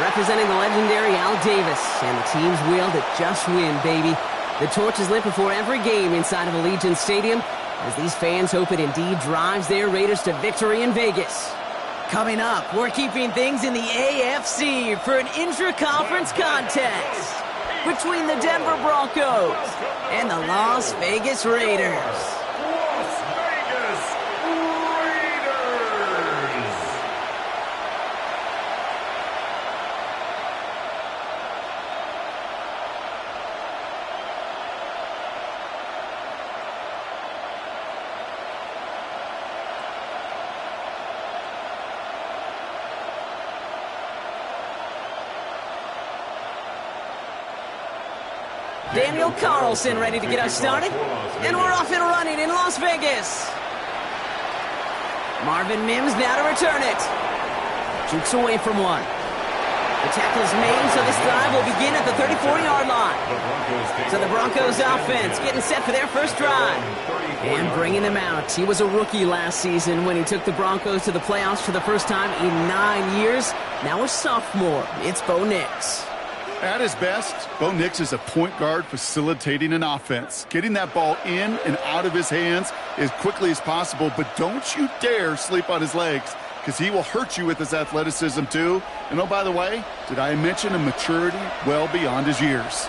representing the legendary Al Davis, and the team's will to just win, baby. The torch is lit before every game inside of Allegiant Stadium, as these fans hope it indeed drives their Raiders to victory in Vegas. Coming up, we're keeping things in the AFC for an intra-conference contest between the Denver Broncos and the Las Vegas Raiders. Daniel Carlson ready to get us started. And we're off and running in Las Vegas. Marvin Mims now to return it. Jukes away from one. The tackle's made, so this drive will begin at the 34-yard line. So the Broncos offense getting set for their first drive. And bringing them out. He was a rookie last season when he took the Broncos to the playoffs for the first time in 9 years. Now a sophomore. It's Bo Nix. At his best, Bo Nix is a point guard facilitating an offense, getting that ball in and out of his hands as quickly as possible, but don't you dare sleep on his legs, because he will hurt you with his athleticism too. And oh, by the way, did I mention a maturity well beyond his years?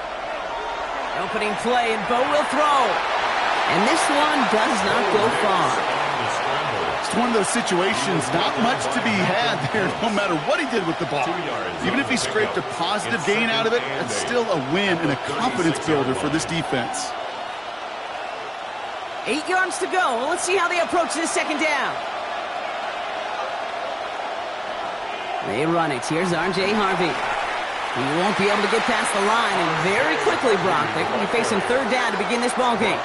Opening play, and Bo will throw. And this one does not go far. It's one of those situations, not much to be had there, no matter what he did with the ball. Even if he scraped a positive gain out of it, it's still a win and a confidence builder for this defense. 8 yards to go. Let's see how they approach this second down. They run it. Here's R.J. Harvey. He won't be able to get past the line, and very quickly, Brock, they're going to be facing third down to begin this ballgame.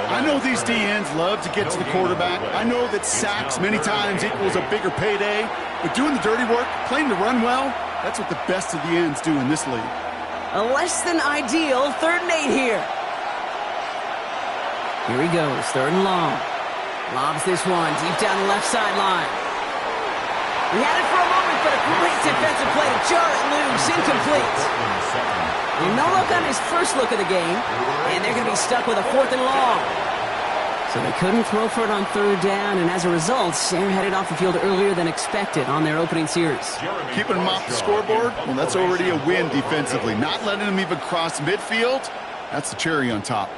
I know these DNs love to get to the quarterback. I know that sacks many times equals a bigger payday, but doing the dirty work, playing the run well, that's what the best of the ends do in this league. A less than ideal 3rd and 8 here. Here he goes, 3rd and long. Lobs this one deep down the left sideline. He had it for a moment, but a great defensive play to jar it loose, incomplete. And no look on his first look of the game, and they're going to be stuck with a 4th and long. So they couldn't throw for it on 3rd down, and as a result, they're headed off the field earlier than expected on their opening series. Keeping them off the scoreboard, well, that's already a win defensively. Not letting them even cross midfield, that's the cherry on top.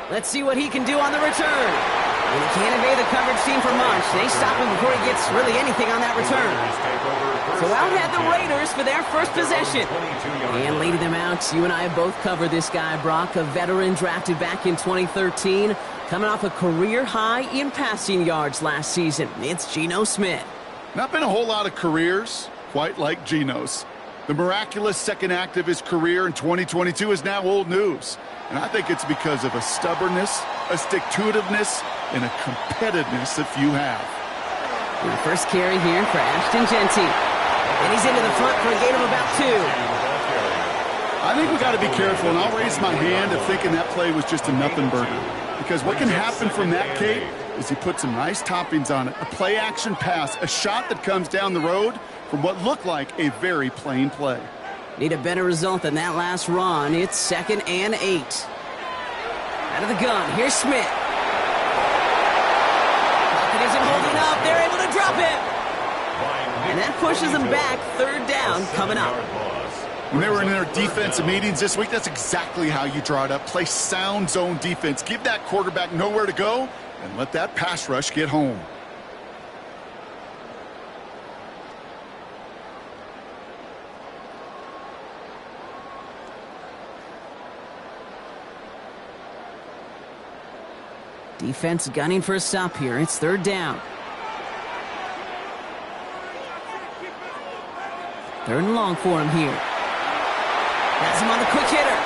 Let's see what he can do on the return. And he can't evade the coverage team for much. They stop him before he gets really anything on that return. So out head the Raiders for their first possession. And leading them out, you and I have both covered this guy, Brock, a veteran drafted back in 2013, coming off a career high in passing yards last season. It's Geno Smith. Not been a whole lot of careers quite like Geno's. The miraculous second act of his career in 2022 is now old news. And I think it's because of a stubbornness, a stick-to-itiveness, and a competitiveness that few have. The first carry here for Ashton Genty. And he's into the front for a gain of about 2. I think we got to be careful, and I'll raise my hand of thinking that play was just a nothing burger. Because what can happen from that, Kate, is he put some nice toppings on it. A play-action pass, a shot that comes down the road from what looked like a very plain play. Need a better result than that last run. It's 2nd and 8. Out of the gun, here's Smith. Pocket isn't holding up. They're able to drop him. And that pushes them back. 3rd down coming up. When they were in their defensive meetings this week, that's exactly how you draw it up. Play sound zone defense. Give that quarterback nowhere to go and let that pass rush get home. Defense gunning for a stop here. It's 3rd down. 3rd and long for him here. Has him on the quick hitter.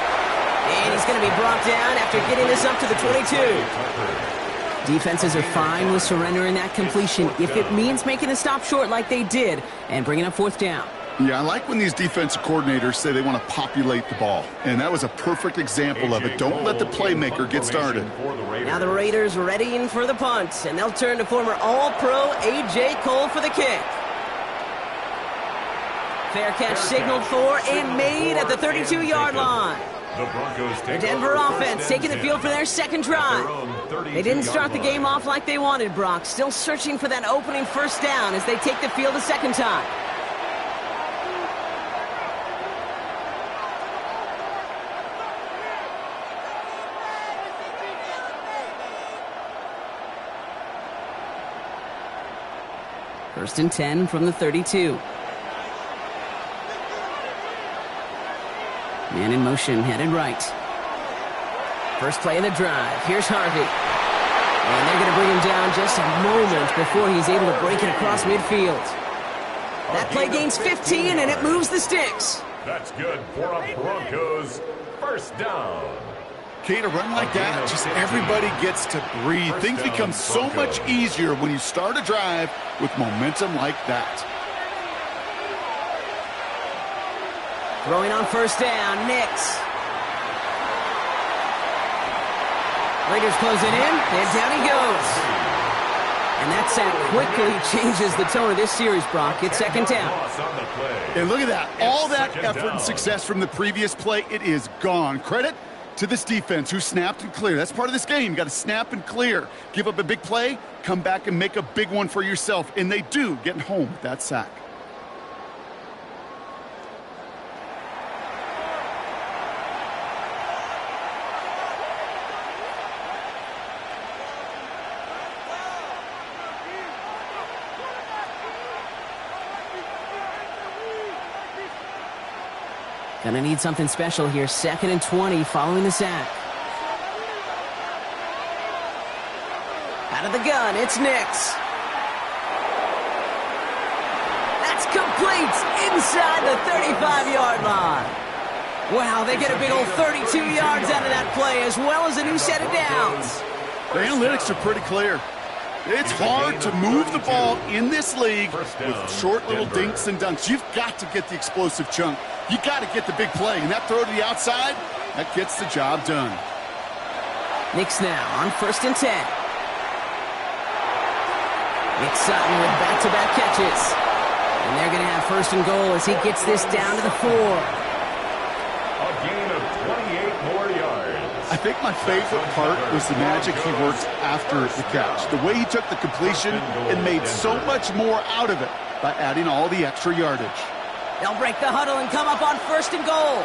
And he's going to be brought down after getting this up to the 22. Defenses are fine with surrendering that completion if it means making a stop short like they did and bringing up 4th down. Yeah, I like when these defensive coordinators say they want to populate the ball. And that was a perfect example of it. Don't let the playmaker get started. Now the Raiders readying for the punt, and they'll turn to former All-Pro A.J. Cole for the kick. Fair catch signaled for and made at the 32-yard line. The Denver offense taking the field for their second drive. They didn't start the game off like they wanted, Brock. Still searching for that opening first down as they take the field a second time. First and 10 from the 32. Man in motion, headed right. First play of the drive. Here's Harvey. And they're going to bring him down just a moment before he's able to break it across midfield. That play gains 15, and it moves the sticks. That's good for a Broncos first down. Kate, a run like that, just everybody gets to breathe. Things become so much easier when you start a drive with momentum like that. Throwing on first down, Nix. Raiders close it in, and down he goes. And that sack quickly changes the tone of this series, Brock. It's second down. And look at that. All that effort and success from the previous play, it is gone. Credit to this defense who snapped and cleared. That's part of this game. You got to snap and clear. Give up a big play, come back and make a big one for yourself. And they do, getting home with that sack. Gonna need something special here. Second and 20 following the sack. Out of the gun, it's Nix. That's complete inside the 35-yard line. Wow, they get a big old 32 yards out of that play, as well as a new set of downs. The analytics are pretty clear. It's hard to move the ball in this league with short little dinks and dunks. You've got to get the explosive chunk. You got to get the big play. And that throw to the outside, that gets the job done. Nix now on first and 10. Nick Sutton with back-to-back catches. And they're going to have first and goal as he gets this down to the 4. A gain of 28 more yards. I think my favorite part was the magic he worked after the catch. The way he took the completion and made so much more out of it by adding all the extra yardage. They'll break the huddle and come up on first and goal.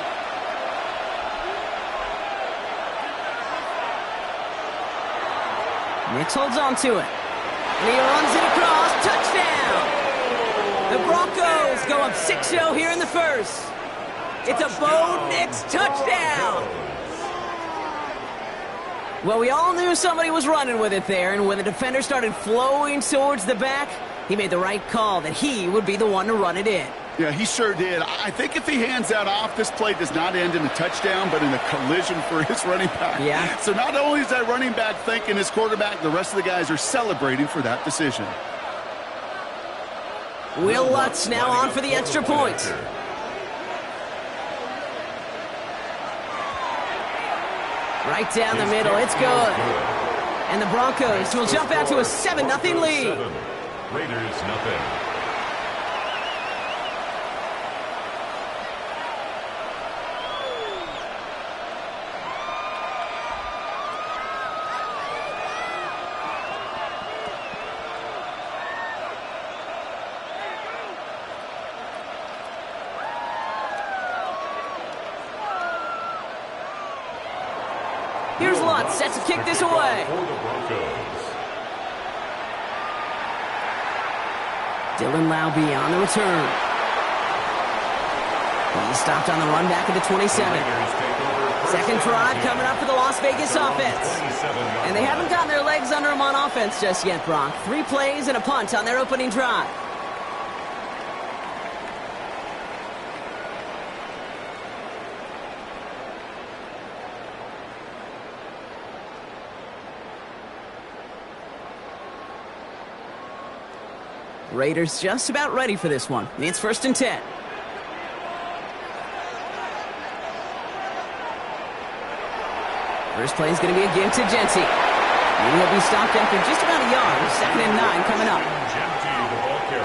Nix holds on to it. And he runs it across. Touchdown! The Broncos go up 6-0 here in the first. It's a Bo Nix touchdown! Well, we all knew somebody was running with it there, and when the defender started flowing towards the back, he made the right call that he would be the one to run it in. Yeah, he sure did. I think if he hands that off, this play does not end in a touchdown, but in a collision for his running back. Yeah. So not only is that running back thanking his quarterback, the rest of the guys are celebrating for that decision. Will Lutz now on for the extra point. Right down the middle, it's good. And the Broncos will jump out to a 7-0 lead. Raiders nothing. Here's Lutz, set to kick this away. Dylan Laube on the return. He stopped on the run back at the 27. Second drive coming up for the Las Vegas offense. And they haven't gotten their legs under them on offense just yet, Brock. 3 plays and a punt on their opening drive. Raiders just about ready for this one. It's first and 10. First play is going to be again to Genty. And he'll be stopped after just about a yard. 2nd and 9 coming up.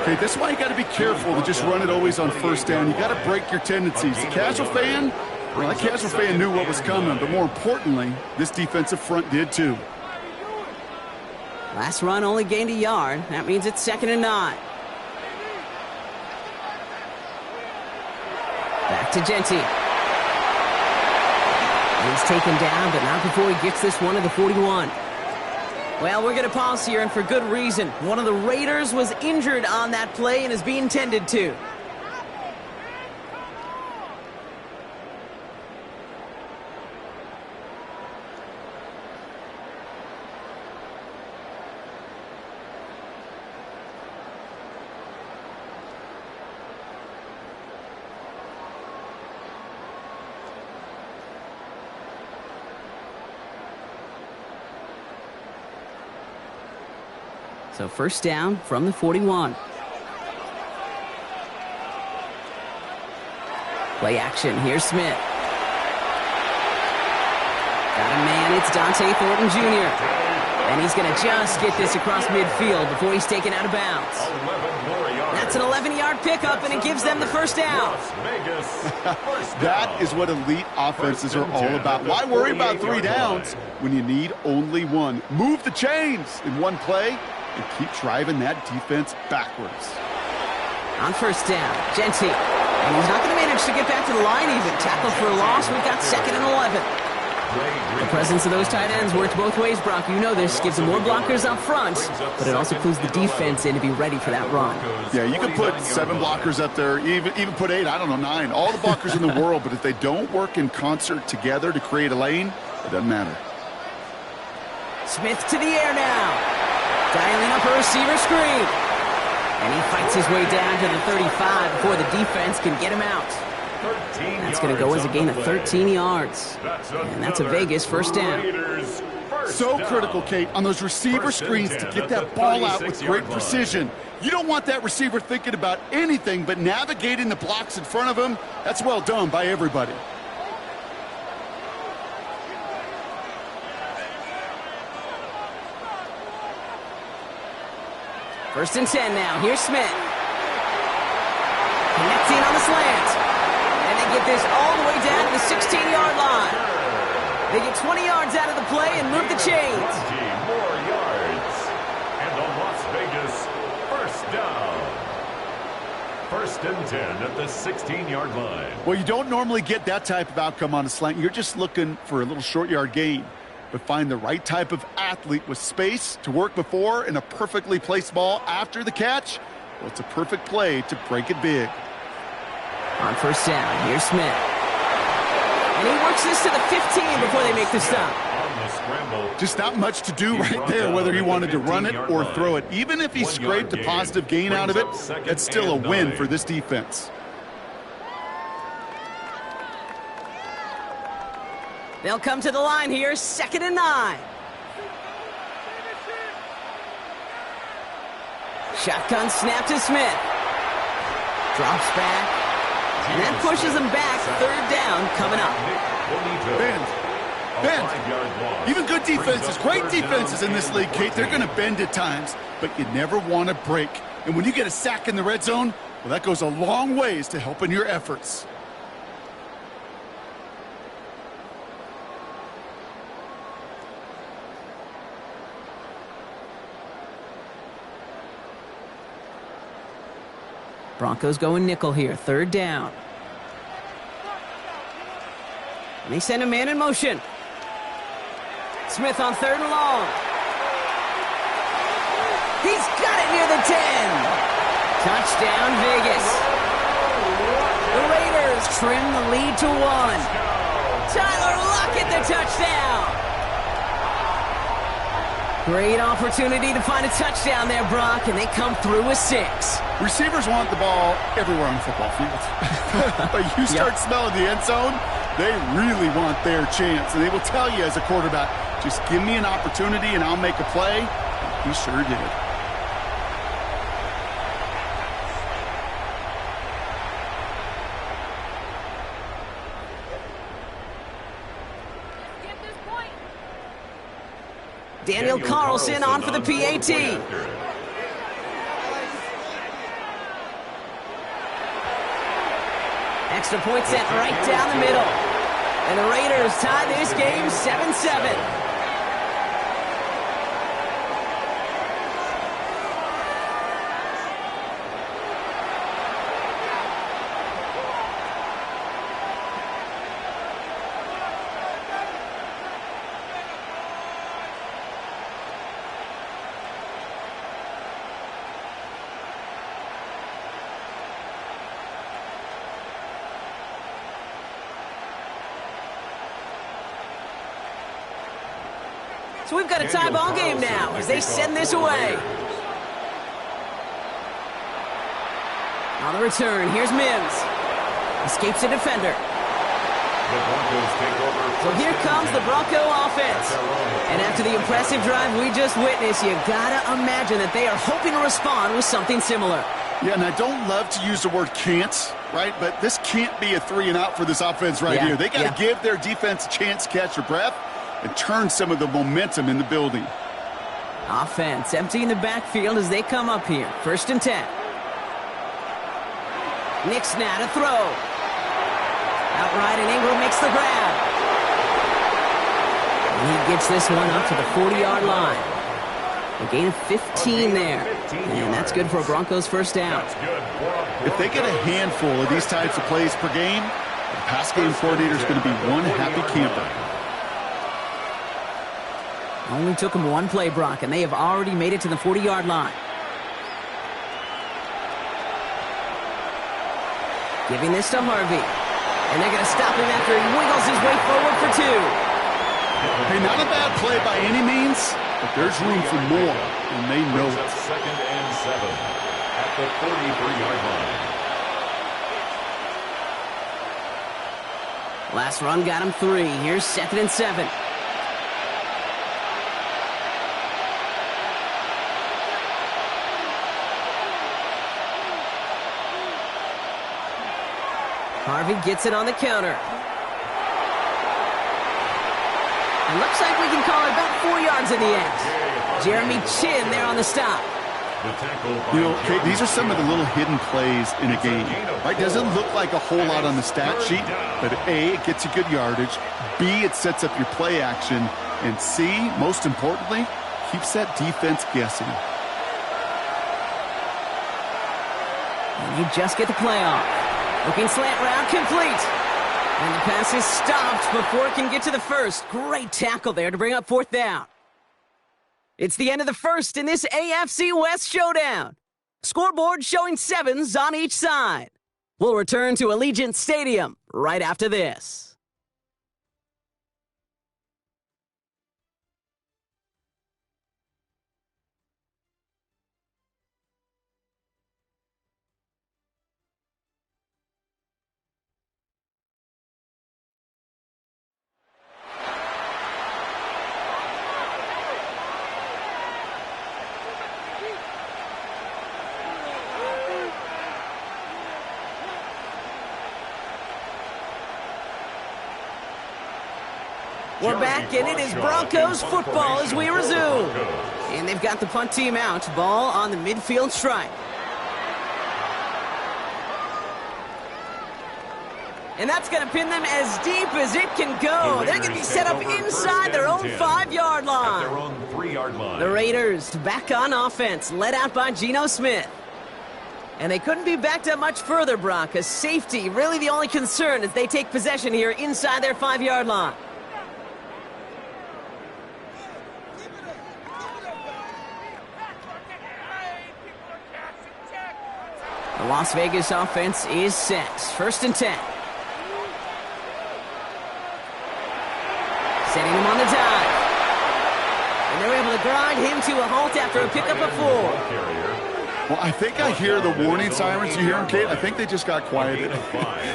Okay, that's why you got to be careful to just run it always on first down. You got to break your tendencies. The casual fan, well, that casual fan knew what was coming, but more importantly, this defensive front did too. Last run only gained a yard. That means it's 2nd and 9. Back to Genty. He's taken down, but not before he gets this one to the 41. Well, we're going to pause here, and for good reason. One of the Raiders was injured on that play and is being tended to. So first down from the 41. Play action. Here's Smith. Got a man. It's Dante Thornton Jr. And he's going to just get this across midfield before he's taken out of bounds. That's an 11-yard pickup, and it gives them the first down. That is what elite offenses are all about. Why worry about 3 downs when you need only 1? Move the chains in one play and keep driving that defense backwards. On first down, Genty. And he's not going to manage to get back to the line even. Tackle for a loss. We've got 2nd and 11. The presence of those tight ends works both ways, Brock. You know this. Gives them more blockers up front, but it also clues the defense in to be ready for that run. Yeah, you can put 7 blockers up there, even put 8, I don't know, 9. All the blockers in the world, but if they don't work in concert together to create a lane, it doesn't matter. Smith to the air now. Dialing up a receiver screen. And he fights his way down to the 35 before the defense can get him out. That's going to go as a gain of 13 yards. And that's a Vegas first down. So critical, Kate, on those receiver screens to get that ball out with great precision. You don't want that receiver thinking about anything but navigating the blocks in front of him. That's well done by everybody. First and 10 now. Here's Smith. Connecting on the slant. And they get this all the way down to the 16-yard line. They get 20 yards out of the play and move the chains. 20 more yards. And the Las Vegas first down. 1st and 10 at the 16-yard line. Well, you don't normally get that type of outcome on a slant. You're just looking for a little short yard gain. But find the right type of athlete with space to work before and a perfectly placed ball after the catch. Well, it's a perfect play to break it big. On first down, here's Smith. And he works this to the 15 before they make the stop. Just not much to do right there, whether he wanted to run it or throw it. Even if he scraped a positive gain out of it, that's still a win for this defense. They'll come to the line here, 2nd and 9. Shotgun snap to Smith. Drops back. And that pushes him back. 3rd down coming up. Bend. Even good defenses, great defenses in this league, Kate, they're going to bend at times, but you never want to break. And when you get a sack in the red zone, well, that goes a long ways to helping your efforts. Broncos going nickel here, 3rd down. And they send a man in motion. Smith on 3rd and long. He's got it near the 10. Touchdown, Vegas. The Raiders trim the lead to 1. Tyler Lockett, the touchdown. Great opportunity to find a touchdown there, Brock, and they come through with 6. Receivers want the ball everywhere on the football field. But you start smelling the end zone, they really want their chance. And they will tell you as a quarterback, just give me an opportunity and I'll make a play. And he sure did. Daniel Carlson on for the PAT. Extra point sent right down the middle. And the Raiders tie this game 7-7. So we've got a tie ball game now as they send this away. On the return, here's Mims. Escapes a defender. So here comes the Bronco offense. And after the impressive drive we just witnessed, you gotta imagine that they are hoping to respond with something similar. Yeah, and I don't love to use the word can't, right? But this can't be a 3-and-out for this offense right here. They got to give their defense a chance to catch their breath and turn some of the momentum in the building. Offense emptying the backfield as they come up here. 1st and 10. Nick's now to throw. Outright, and Ingram makes the grab. And he gets this one up to the 40-yard line. A gain of 15 there. And that's good for a Broncos first down. If they get a handful of these types of plays per game, the pass game coordinator is going to be one happy camper. Only took them one play, Brock, and they have already made it to the 40-yard line. Giving this to Harvey. And they're going to stop him after he wiggles his way forward for 2. Hey, not a bad play by any means, but there's room for more, and they know it. 2nd and 7 at the 43-yard line. Last run got him 3. Here's 2nd and 7. Harvey gets it on the counter. It looks like we can call it about 4 yards in the end. Jeremy Chin there on the stop. You know, Kate, these are some of the little hidden plays in a game. Right? Doesn't look like a whole lot on the stat sheet, but A, it gets you good yardage. B, it sets up your play action. And C, most importantly, keeps that defense guessing. And you just get the play off. Looking slant route, complete. And the pass is stopped before it can get to the first. Great tackle there to bring up 4th down. It's the end of the first in this AFC West showdown. Scoreboard showing 7s on each side. We'll return to Allegiant Stadium right after this. We're back, and it is Broncos football as we resume. And they've got the punt team out. Ball on the midfield stripe. And that's going to pin them as deep as it can go. They're going to be set up inside their own 5-yard line. Their own 3-yard line. The Raiders back on offense, led out by Geno Smith. And they couldn't be backed up much further, Brock, because safety really the only concern as they take possession here inside their 5-yard line. The Las Vegas offense is set. 1st and 10. Setting him on the dive. And they're able to grind him to a halt after a pickup of 4. Well, I think I hear the warning sirens. You hear them, Kate? I think they just got quieted.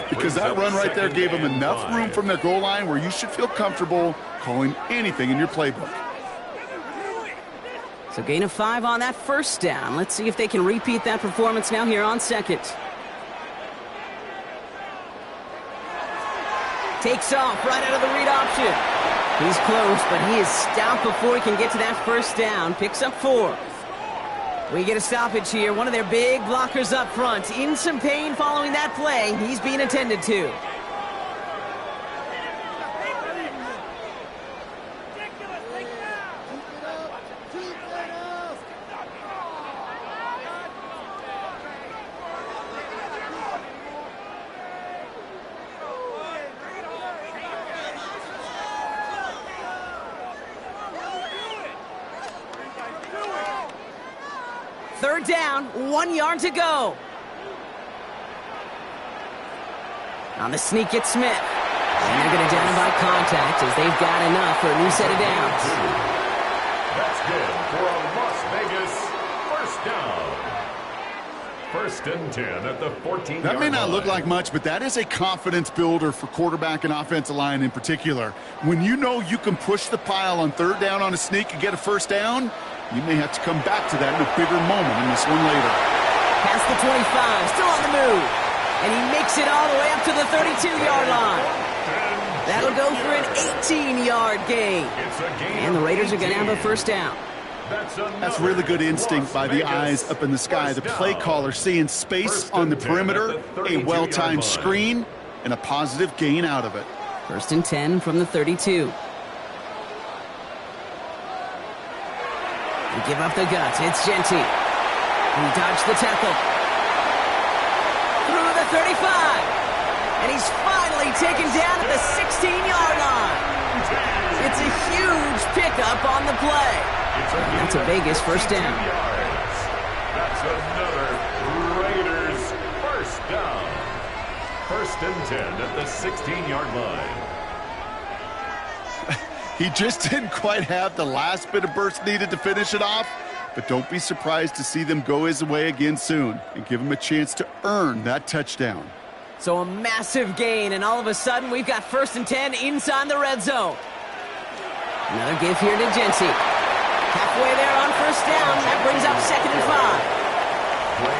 Because that run right there gave them enough room from their goal line where you should feel comfortable calling anything in your playbook. So gain of 5 on that 1st down. Let's see if they can repeat that performance now here on 2nd. Takes off right out of the read option. He's close, but he is stopped before he can get to that first down. Picks up 4. We get a stoppage here. One of their big blockers up front. In some pain following that play. He's being attended to. Third down, 1 yard to go. On the sneak, it's Smith. And they're going to down him by contact as they've got enough for a new set of downs. That's good for a Las Vegas first down. 1st and 10 at the 14-yard line. That may not look like much, but that is a confidence builder for quarterback and offensive line in particular. When you know you can push the pile on 3rd down on a sneak and get a first down, you may have to come back to that in a bigger moment in this one later. Past the 25, still on the move. And he makes it all the way up to the 32-yard line. That'll go for an 18-yard gain. And the Raiders are going to have a first down. That's really good instinct by the eyes up in the sky. The play caller seeing space on the perimeter, a well-timed screen, and a positive gain out of it. 1st and 10 from the 32. They give up the guts. It's Genty. He dodged the tackle. Through the 35. And he's finally taken down at the 16-yard line. It's a huge pickup on the play. That's a Vegas first down. That's another Raiders first down. 1st and 10 at the 16-yard line. He just didn't quite have the last bit of burst needed to finish it off, but don't be surprised to see them go his way again soon and give him a chance to earn that touchdown. So a massive gain, and all of a sudden we've got 1st and 10 inside the red zone. Another give here to Genty. Halfway there on first down. That brings up 2nd and 5.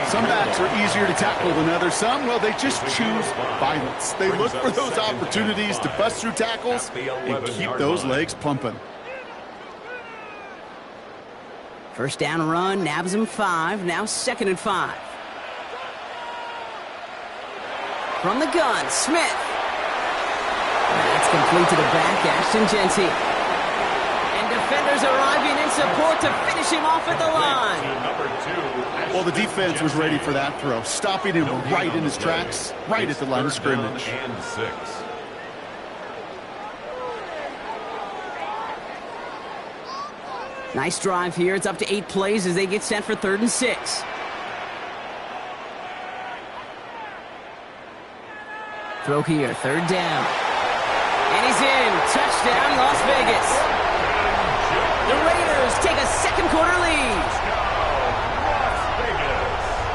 Some backs are easier to tackle than others. Some, well, they just choose violence. They look for those opportunities to bust through tackles and keep those legs pumping. First down run, nabs him 5. Now 2nd and 5. From the gun, Smith. That's complete to the back, Ashton Genty. And defenders arriving in support to finish him off at the line. Well, the defense was ready for that throw, stopping him right in his tracks, right at the line of scrimmage. And 6. Nice drive here. It's up to 8 plays as they get set for 3rd and 6. Throw here, 3rd down. And he's in. Touchdown, Las Vegas. The Raiders take a second quarter lead.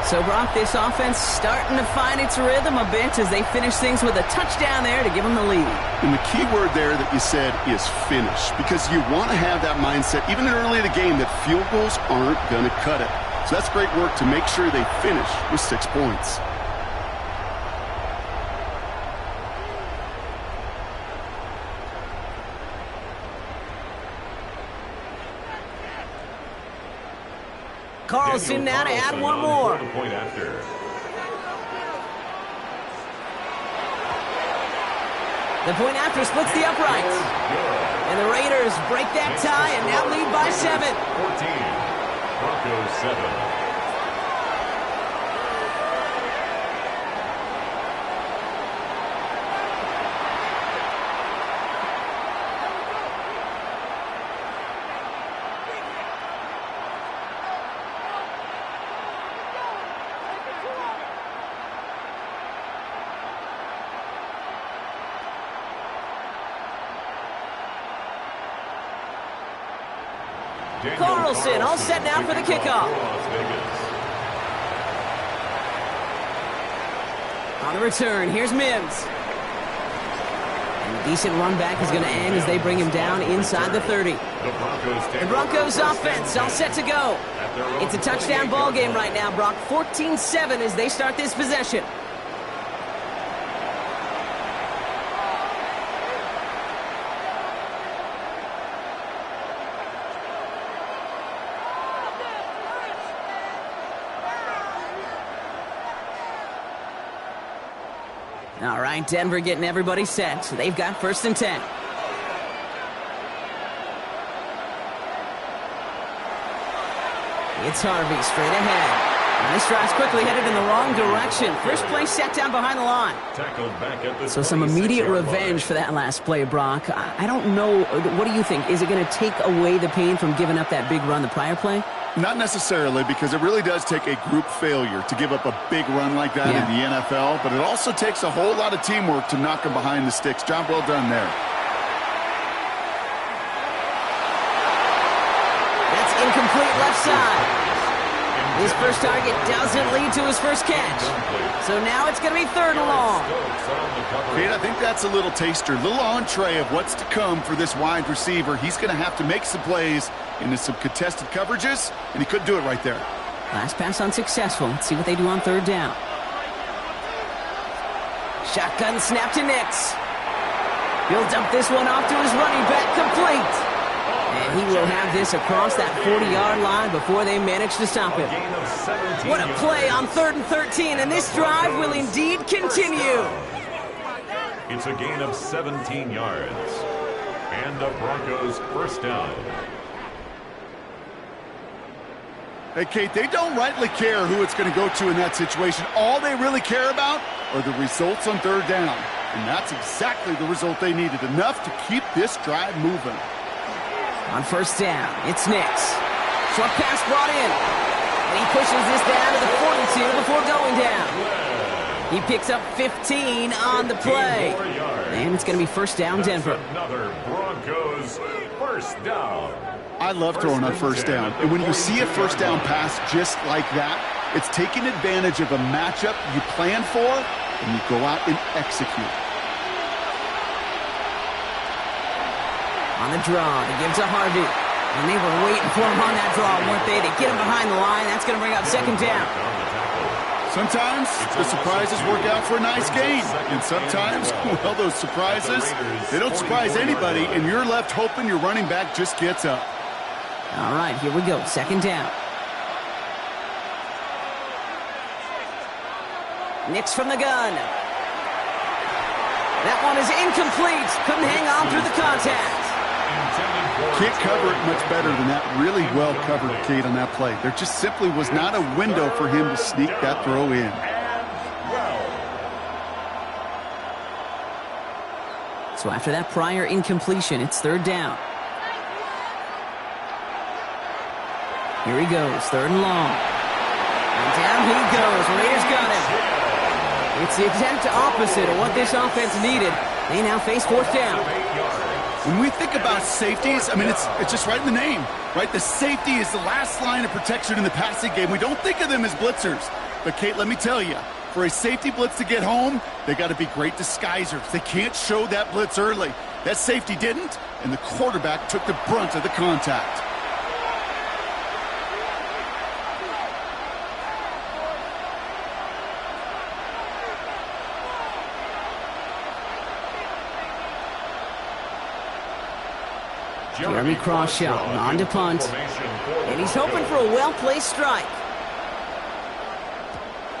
So, Brock, this offense starting to find its rhythm a bit as they finish things with a touchdown there to give them the lead. And the key word there that you said is finish, because you want to have that mindset, even early in the game, that field goals aren't going to cut it. So that's great work to make sure they finish with 6 points. Carlson now to add one more. The point after. The point after splits the uprights. And the Raiders break that tie and now lead by 7. 14. Broncos 7. Carlson all set now for the kickoff. On the return, here's Mims. And a decent run back is going to end as they bring him down inside the 30. The Broncos offense all set to go. It's a touchdown ball game right now, Brock. 14-7 as they start this possession. All right, Denver getting everybody set. So they've got 1st and 10. It's Harvey straight ahead. And this drive's quickly headed in the wrong direction. First play set down behind the line. Tackled back at the So some immediate revenge for that last play, Brock. I don't know. What do you think? Is it going to take away the pain from giving up that big run the prior play? Not necessarily, because it really does take a group failure to give up a big run like that in the NFL, but it also takes a whole lot of teamwork to knock them behind the sticks. Job well done there. That's incomplete left side. His first target doesn't lead to his first catch. So now it's going to be 3rd and long. Kate, I think that's a little taster, a little entree of what's to come for this wide receiver. He's going to have to make some plays into some contested coverages, and he couldn't do it right there. Last pass unsuccessful. Let's see what they do on 3rd down. Shotgun snap to Nix. He'll dump this one off to his running back, complete. And he will have this across that 40-yard line before they manage to stop him. What a play on 3rd and 13, and this drive will indeed continue. It's a gain of 17 yards. And the Broncos 1st down. Hey, Kate, they don't rightly care who it's going to go to in that situation. All they really care about are the results on 3rd down. And that's exactly the result they needed, enough to keep this drive moving. On 1st down, it's Nix. Short pass brought in. And he pushes this down to the 42 before going down. He picks up 15 on the play. And it's going to be 1st down, Denver. Another Broncos 1st down. I love throwing on 1st down. And when you see a 1st down pass just like that, it's taking advantage of a matchup you plan for, and you go out and execute. On the draw, they give to Harvey. And they were waiting for him on that draw, weren't they? They get him behind the line. That's going to bring up 2nd down. Sometimes the surprises work out for a nice game. And sometimes, well, those surprises, they don't surprise anybody, and you're left hoping your running back just gets up. All right, here we go. 2nd down. Nix from the gun. That one is incomplete. Couldn't hang on through the contact. Can't cover it much better than that. Really well covered, Kate, on that play. There just simply was not a window for him to sneak that throw in. So after that prior incompletion, it's 3rd down. Here he goes, 3rd and long. And down he goes. Raiders got him. It's the exact opposite of what this offense needed. They now face 4th down. When we think about safeties, I mean, it's just right in the name, right? The safety is the last line of protection in the passing game. We don't think of them as blitzers. But, Kate, let me tell you, for a safety blitz to get home, they got to be great disguisers. They can't show that blitz early. That safety didn't, and the quarterback took the brunt of the contact. Jeremy Crawshaw on to punt. And he's hoping for a well-placed strike.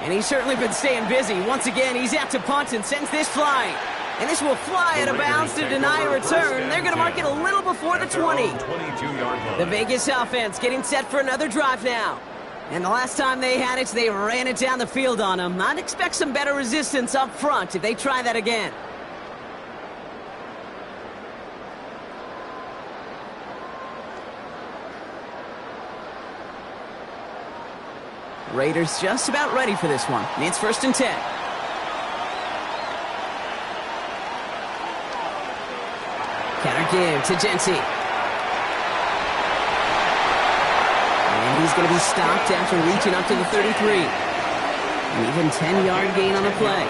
And he's certainly been staying busy. Once again, he's out to punt and sends this flying. And this will fly out of bounds to deny a return. They're going to mark it a little before the 20. The Vegas offense getting set for another drive now. And the last time they had it, they ran it down the field on them. I'd expect some better resistance up front if they try that again. Raiders just about ready for this one. It's 1st and 10. Counter give to Genty. And he's going to be stopped after reaching up to the 33. An even 10-yard gain on the play.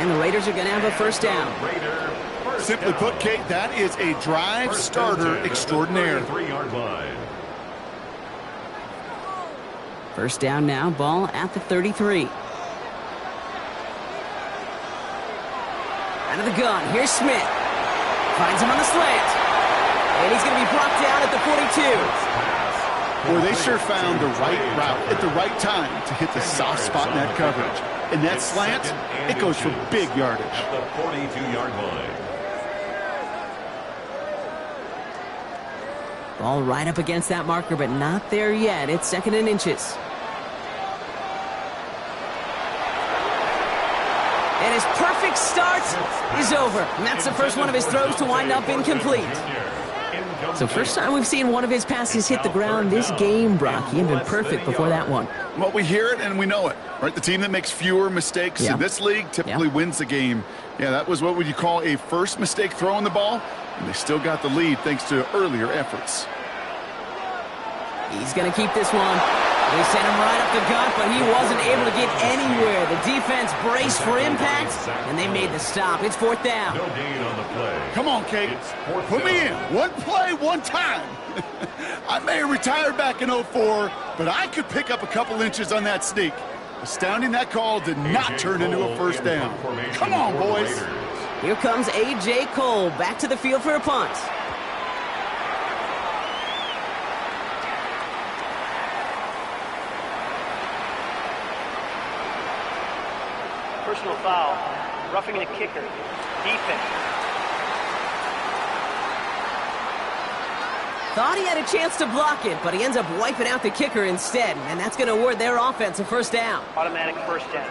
And the Raiders are going to have a 1st down. Simply put, Kate, that is a drive starter extraordinaire. 3-yard line. 1st down now, ball at the 33. Out of the gun, here's Smith. Finds him on the slant. And he's going to be brought down at the 42. Well, they sure found the right route at the right time to hit the soft spot in that coverage. And that slant, it goes for big yardage. At the 42-yard line. Ball right up against that marker, but not there yet. It's 2nd and inches. And his perfect start is over. And that's the first one of his throws to wind up incomplete. So first time we've seen one of his passes hit the ground this game, Brock. He had been perfect before that one. Well, we hear it and we know it, right? The team that makes fewer mistakes in this league typically wins the game. Yeah, that was what would you call a first mistake throwing the ball, and they still got the lead thanks to earlier efforts. He's going to keep this one. They sent him right up the gut, but he wasn't able to get anywhere. The defense braced for impact, and they made the stop. It's 4th down. No gain on the play. Come on, Kate. Put me in. One play, one time. I may have retired back in 04, but I could pick up a couple inches on that sneak. Astounding that call did not turn into a first down. Come on, boys. Here comes A.J. Cole back to the field for a punt. Personal foul, roughing the kicker, defense. Thought he had a chance to block it, but he ends up wiping out the kicker instead, and that's going to award their offense a first down. Automatic first down.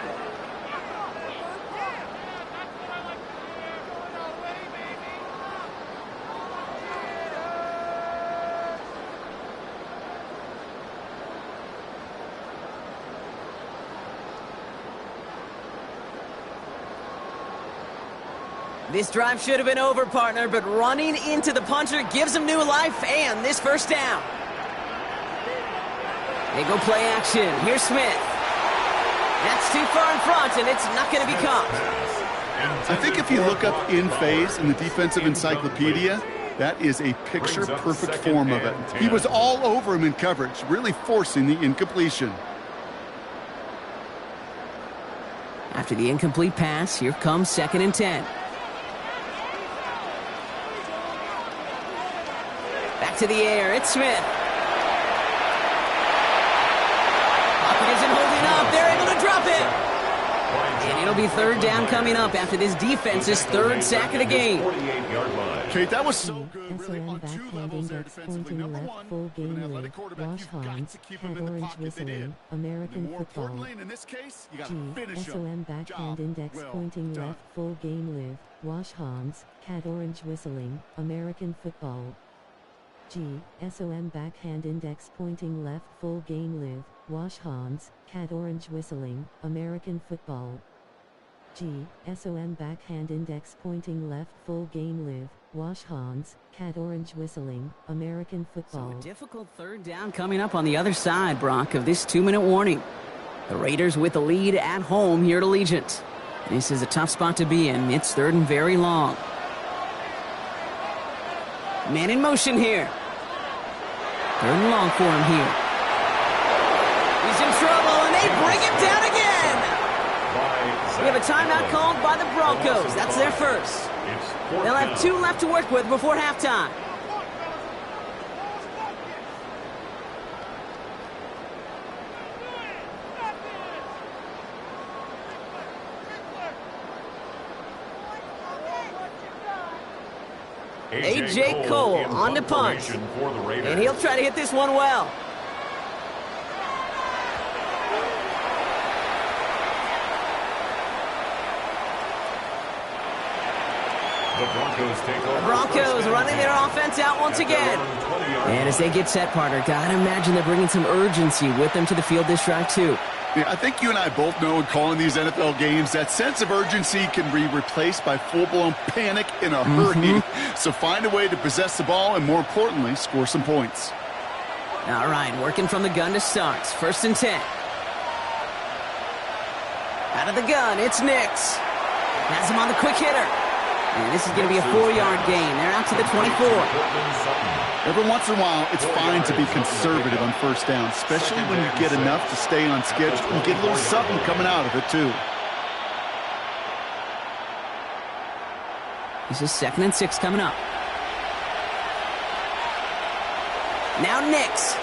This drive should have been over, partner, but running into the punter gives him new life and this first down. They go play action. Here's Smith. That's too far in front, and it's not going to be caught. I think if you look up in phase in the defensive encyclopedia, that is a picture-perfect form of it. He was all over him in coverage, really forcing the incompletion. After the incomplete pass, here comes 2nd and 10. Back to the air, it's Smith. Pocket isn't holding up, they're able to drop it. And it'll be 3rd down coming up after this defense's 3rd sack of the game. Kate, that was so good, really, SOM on two backhand levels there index defensively. pointing Number left, one, full with game an live, athletic quarterback, Wash you've got Hans, to keep head him in the orange pocket. They did. whistling, American And more football. importantly, and in this case, you got G, to finish him. SOM backhand Job index well pointing done. left, full game live, Wash Hans, cat orange whistling, American football. G, SOM backhand index pointing left, full game live, Wash Hans, cat orange whistling, American football. G, SOM backhand index pointing left, full game live, Wash Hans, cat orange whistling, American football. So a difficult 3rd down coming up on the other side, Brock, of this 2-minute warning. The Raiders with the lead at home here at Allegiant. This is a tough spot to be in. It's 3rd and very long. Man in motion here. 3rd and long for him here. He's in trouble, and they bring him down again. We have a timeout called by the Broncos. That's their first. They'll have 2 left to work with before halftime. A.J. Cole on to punt. And he'll try to hit this one well. The Broncos running their offense out once again. And as they get set, partner, gotta imagine they're bringing some urgency with them to the field this drive, too. Yeah, I think you and I both know in calling these NFL games that sense of urgency can be replaced by full-blown panic in a hurry. So find a way to possess the ball and, more importantly, score some points. All right, working from the gun to start. 1st and 10. Out of the gun, it's Nix. Has him on the quick hitter. And this is going to be a 4-yard gain. They're out to the 24. Every once in a while, it's fine to be conservative on 1st down, especially when you get enough to stay on schedule and get a little something coming out of it, too. This is 2nd and 6 coming up. Now Nix.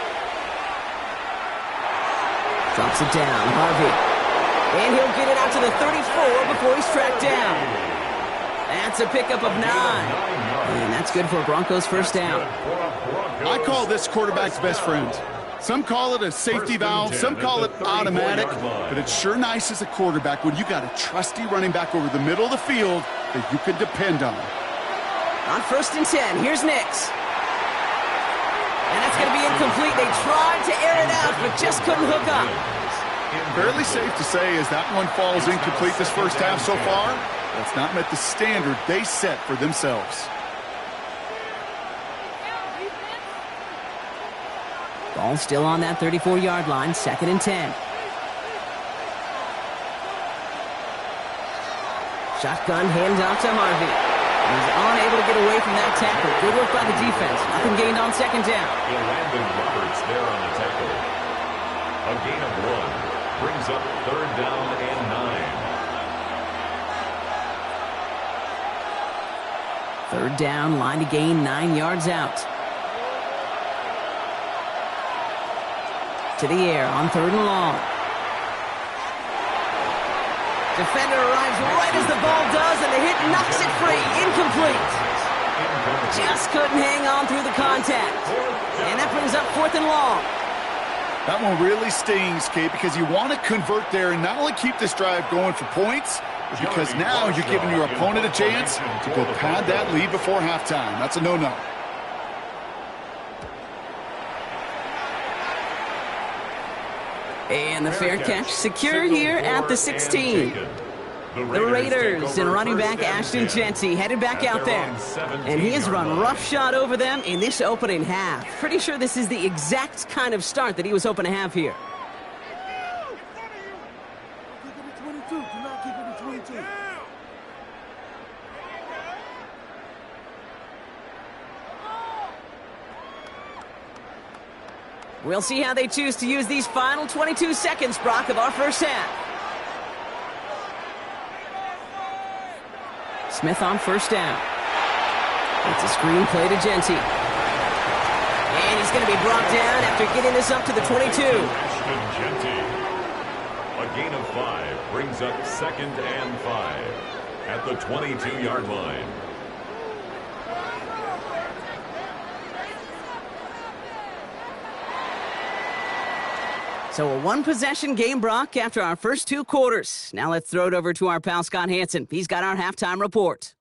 Drops it down, Harvey. And he'll get it out to the 34 before he's tracked down. That's a pickup of 9. And that's good for a Broncos first down. I call this quarterback's best friend. Some call it a safety valve, some call it automatic, but it's sure nice as a quarterback when you got a trusty running back over the middle of the field that you can depend on. On 1st and 10, here's Nix. And that's going to be incomplete. They tried to air it out, but just couldn't hook up. Fairly safe to say as that one falls incomplete this first half so far, that's not met the standard they set for themselves. Ball still on that 34-yard line, 2nd and 10. Shotgun handoff to Harvey. He's unable to get away from that tackle. Good work by the defense. Nothing gained on 2nd down. Landon Roberts there on the tackle. A gain of 1 brings up 3rd down and 9. 3rd down, line to gain 9 yards out. To the air on 3rd and long. Defender arrives right as the ball does, and the hit knocks it free. Incomplete. Just couldn't hang on through the contact. And that brings up 4th and long. That one really stings, Kate, because you want to convert there and not only keep this drive going for points, but because now you're giving your opponent a chance to go pad that lead before halftime. That's a no-no. And the fair catch secured here at the 16. The Raiders and running back Ashton Jeanty headed back out there. And he has run roughshod over them in this opening half. Pretty sure this is the exact kind of start that he was hoping to have here. We'll see how they choose to use these final 22 seconds, Brock, of our first half. Smith on 1st down. It's a screen play to Jeanty. And he's going to be brought down after getting this up to the 22. Ashton Jeanty. A gain of 5 brings up 2nd and 5 at the 22-yard line. So a one-possession game, Brock, after our first 2 quarters. Now let's throw it over to our pal Scott Hansen. He's got our halftime report.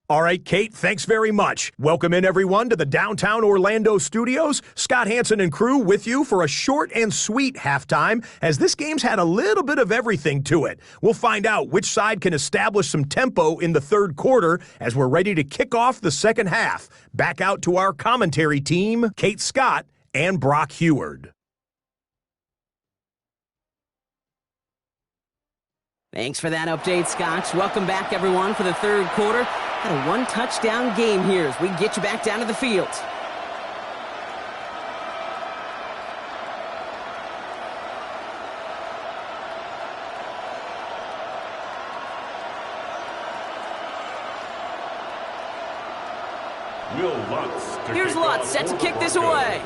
All right, Kate, thanks very much. Welcome in, everyone, to the downtown Orlando studios. Scott Hansen and crew with you for a short and sweet halftime, as this game's had a little bit of everything to it. We'll find out which side can establish some tempo in the 3rd quarter as we're ready to kick off the 2nd half. Back out to our commentary team, Kate Scott and Brock Heward. Thanks for that update, Scott. Welcome back, everyone, for the 3rd quarter. Got a 1-touchdown game here as we get you back down to the field. Here's Lutz set to kick this away.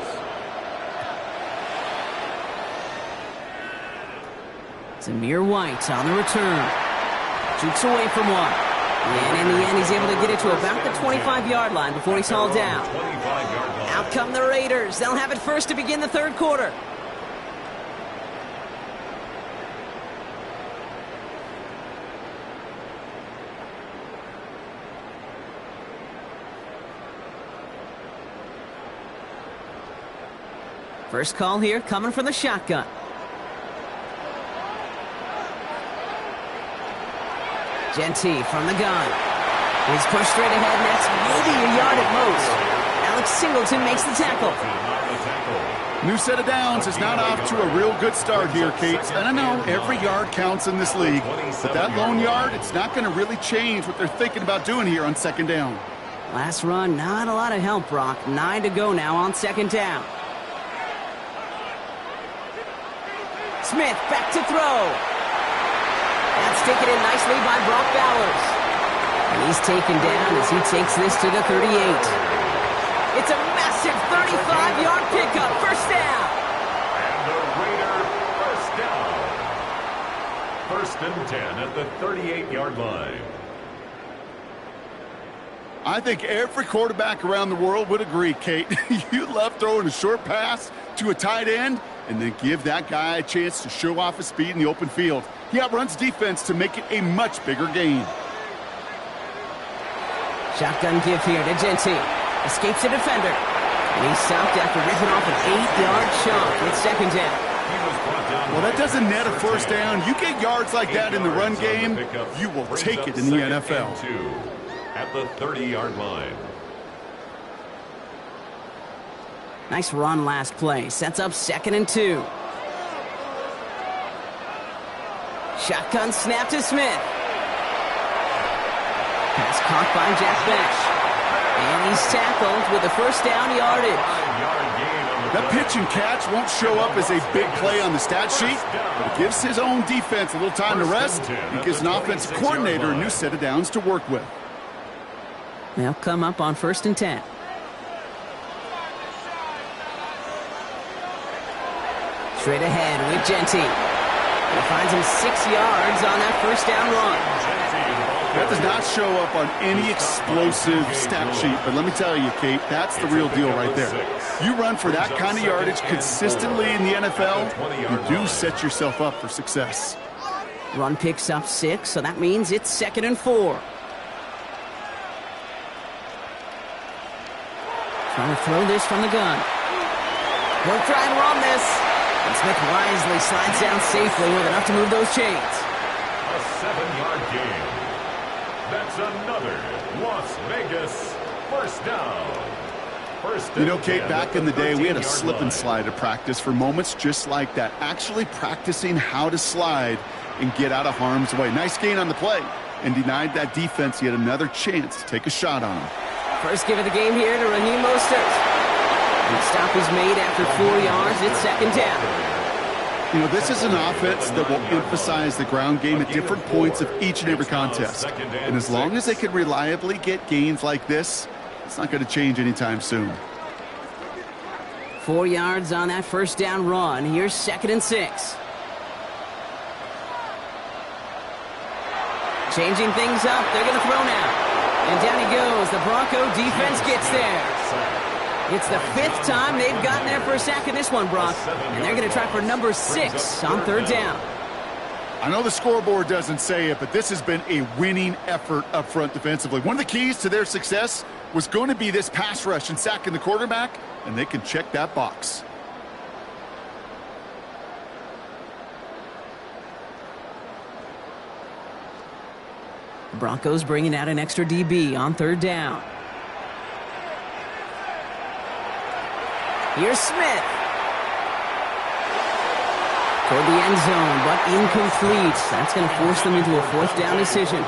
Zamir White on the return. Jukes away from one. And in the end, he's able to get it to about the 25-yard line before he's hauled down. Out come the Raiders. They'll have it first to begin the 3rd quarter. First call here coming from the shotgun. Jeanty from the gun. He's pushed straight ahead, and that's maybe a yard at most. Alex Singleton makes the tackle. New set of downs is not off to a real good start here, Kate. And I know every yard counts in this league, but that lone yard, it's not going to really change what they're thinking about doing here on 2nd down. Last run, not a lot of help, Brock. 9 to go now on 2nd down. Smith back to throw. That's taken in nicely by Brock Bowers. And he's taken down as he takes this to the 38. It's a massive 35-yard pickup. First down. And the Raider and 10 at the 38-yard line. I think every quarterback around the world would agree, Kate. You love throwing a short pass to a tight end and then give that guy a chance to show off his speed in the open field. He outruns defense to make it a much bigger gain. Shotgun give here to Genty. Escapes the defender. And he's stopped after ripping off an 8-yard chunk. It's second down. Well, that doesn't net a first down. You get yards like that in the run game, you will take it in the NFL. At the 30-yard line. Nice run last play. Sets up 2nd and 2. Shotgun snap to Smith. Pass caught by Jack Besh. And he's tackled with a first down yardage. That pitch and catch won't show up as a big play on the stat sheet, but it gives his own defense a little time to rest and gives an offensive coordinator a new set of downs to work with. They'll come up on 1st and 10. Straight ahead with Genty. He finds him 6 yards on that first down run. That does not show up on any explosive stat sheet, but let me tell you, Kate, that's the real deal right there. You run for that kind of yardage consistently in the NFL, you do set yourself up for success. Run picks up 6, so that means it's 2nd and 4. Trying to throw this from the gun. He'll try and run this. And Smith wisely slides down safely with enough to move those chains. A 7-yard gain. That's another Las Vegas first down. You know, Kate, back in the day, we had a slip and slide at practice for moments just like that. Actually practicing how to slide and get out of harm's way. Nice gain on the play and denied that defense yet another chance to take a shot on him. First give of the game here to Raheem Mostert. And the stop is made after 4 yards. It's 2nd down. You know, this is an offense that will emphasize the ground game at different points of each and every contest. And as long as they can reliably get gains like this, it's not going to change anytime soon. 4 yards on that first down run. Here's 2nd and 6. Changing things up. They're going to throw now. And down he goes. The Bronco defense gets there. It's the 5th time they've gotten there for a sack in this one, Brock. And they're going to try for number 6 on 3rd down. I know the scoreboard doesn't say it, but this has been a winning effort up front defensively. One of the keys to their success was going to be this pass rush and sacking the quarterback, and they can check that box. The Broncos bringing out an extra DB on 3rd down. Here's Smith. Toward the end zone, but incomplete. That's going to force them into a 4th down decision.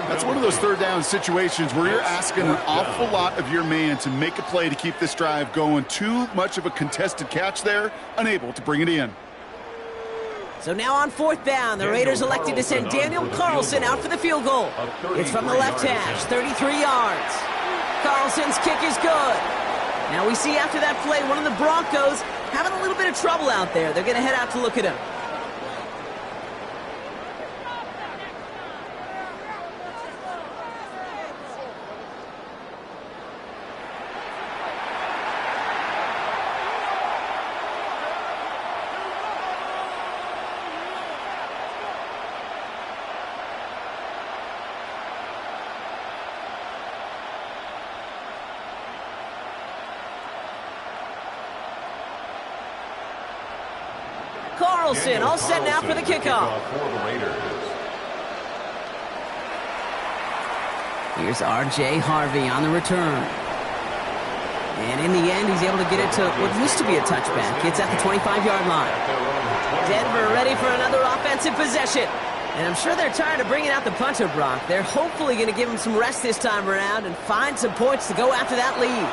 That's one of those 3rd down situations where you're asking an awful lot of your man to make a play to keep this drive going. Too much of a contested catch there, unable to bring it in. So now on 4th down, the Raiders elected to send Daniel Carlson out for the field goal. It's from the left hash, 33 yards. Carlson's kick is good. Now we see after that play, one of the Broncos having a little bit of trouble out there. They're going to head out to look at him. Carlson all set now for the kickoff. Here's R.J. Harvey on the return. And in the end, he's able to get it to what used to be a touchback. It's at the 25-yard line. Denver ready for another offensive possession. And I'm sure they're tired of bringing out the punter, Brock. They're hopefully going to give him some rest this time around and find some points to go after that lead.